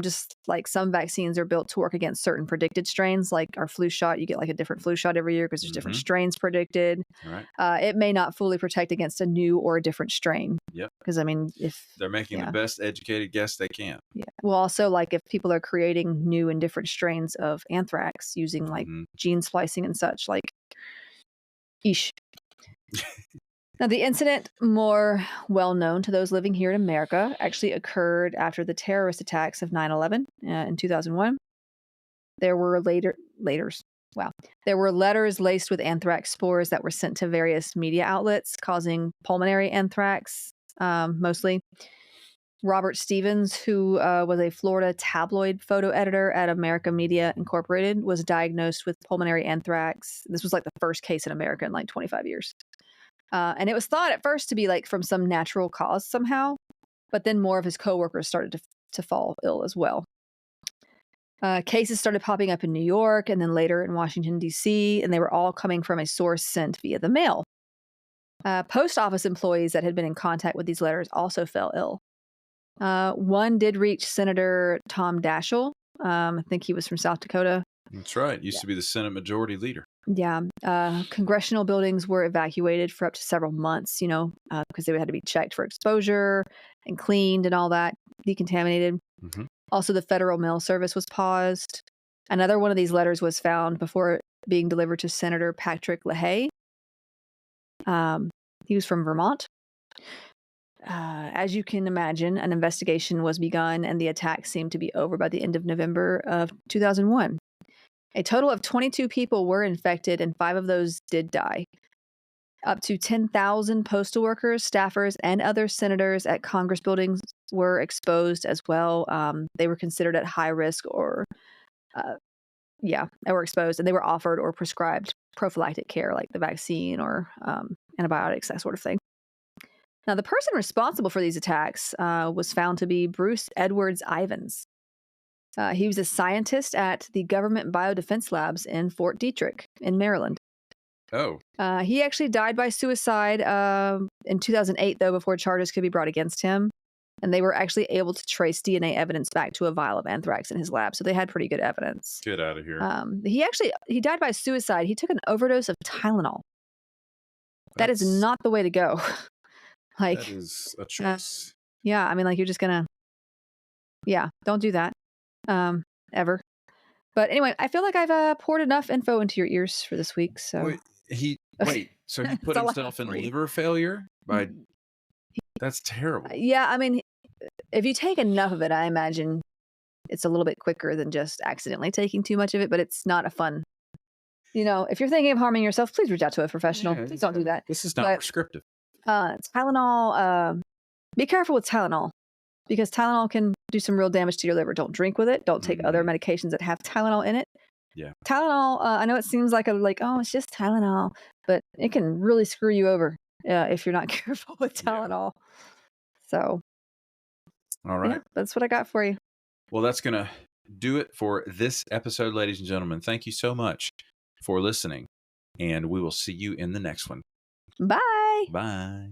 Speaker 2: Just like some vaccines are built to work against certain predicted strains, like our flu shot, you get a different flu shot every year because there's different strains predicted.
Speaker 1: Right.
Speaker 2: It may not fully protect against a new or a different strain.
Speaker 1: Yep.
Speaker 2: Because if
Speaker 1: they're making the best educated guess they can.
Speaker 2: Yeah. Well, also if people are creating new and different strains of anthrax using gene splicing and such, eesh. Now, the incident, more well known to those living here in America, actually occurred after the terrorist attacks of 9/11 in 2001. There were letters laced with anthrax spores that were sent to various media outlets, causing pulmonary anthrax, mostly. Robert Stevens, who was a Florida tabloid photo editor at America Media Incorporated, was diagnosed with pulmonary anthrax. This was the first case in America in 25 years. And it was thought at first to be from some natural cause somehow, but then more of his coworkers started to fall ill as well. Cases started popping up in New York and then later in Washington, D.C., and they were all coming from a source sent via the mail. Post office employees that had been in contact with these letters also fell ill. One did reach Senator Tom Daschle. I think he was from South Dakota.
Speaker 1: That's right. Used to be the Senate Majority Leader.
Speaker 2: Yeah. Congressional buildings were evacuated for up to several months, because they had to be checked for exposure and cleaned and all that, decontaminated. Also, the federal mail service was paused. Another one of these letters was found before being delivered to Senator Patrick Leahy. He was from Vermont. As you can imagine, an investigation was begun, and the attack seemed to be over by the end of November of 2001. A total of 22 people were infected, and 5 of those did die. Up to 10,000 postal workers, staffers, and other senators at Congress buildings were exposed as well. They were considered at high risk or, they were exposed, and they were offered or prescribed prophylactic care like the vaccine or antibiotics, that sort of thing. Now, the person responsible for these attacks was found to be Bruce Edwards Ivins. He was a scientist at the government biodefense labs in Fort Detrick in Maryland.
Speaker 1: Oh,
Speaker 2: He actually died by suicide in 2008, though, before charges could be brought against him. And they were actually able to trace DNA evidence back to a vial of anthrax in his lab. So they had pretty good evidence.
Speaker 1: get out of here.
Speaker 2: He died by suicide. He took an overdose of Tylenol. That is
Speaker 1: That's-
Speaker 2: not the way to go. Like,
Speaker 1: that is a choice.
Speaker 2: yeah, I mean, like, you're just gonna, don't do that, ever. But anyway, I feel like I've poured enough info into your ears for this week. So
Speaker 1: so he put
Speaker 2: That's all I
Speaker 1: himself
Speaker 2: have
Speaker 1: in
Speaker 2: for you.
Speaker 1: liver failure by. That's terrible.
Speaker 2: yeah, I mean, if you take enough of it, I imagine it's a little bit quicker than just accidentally taking too much of it. But it's not a fun. If you're thinking of harming yourself, please reach out to a professional.
Speaker 1: Yeah,
Speaker 2: Please don't do that.
Speaker 1: This is not
Speaker 2: But-
Speaker 1: prescriptive.
Speaker 2: Tylenol. Be careful with Tylenol because Tylenol can do some real damage to your liver. Don't drink with it. Don't take other medications that have Tylenol in it.
Speaker 1: Yeah.
Speaker 2: Tylenol. I know it seems like it's just Tylenol, but it can really screw you over if you're not careful with Tylenol. So,
Speaker 1: All right.
Speaker 2: yeah, that's what I got for you.
Speaker 1: Well, that's going to do it for this episode, ladies and gentlemen. Thank you so much for listening, and we will see you in the next one.
Speaker 2: Bye.
Speaker 1: Bye.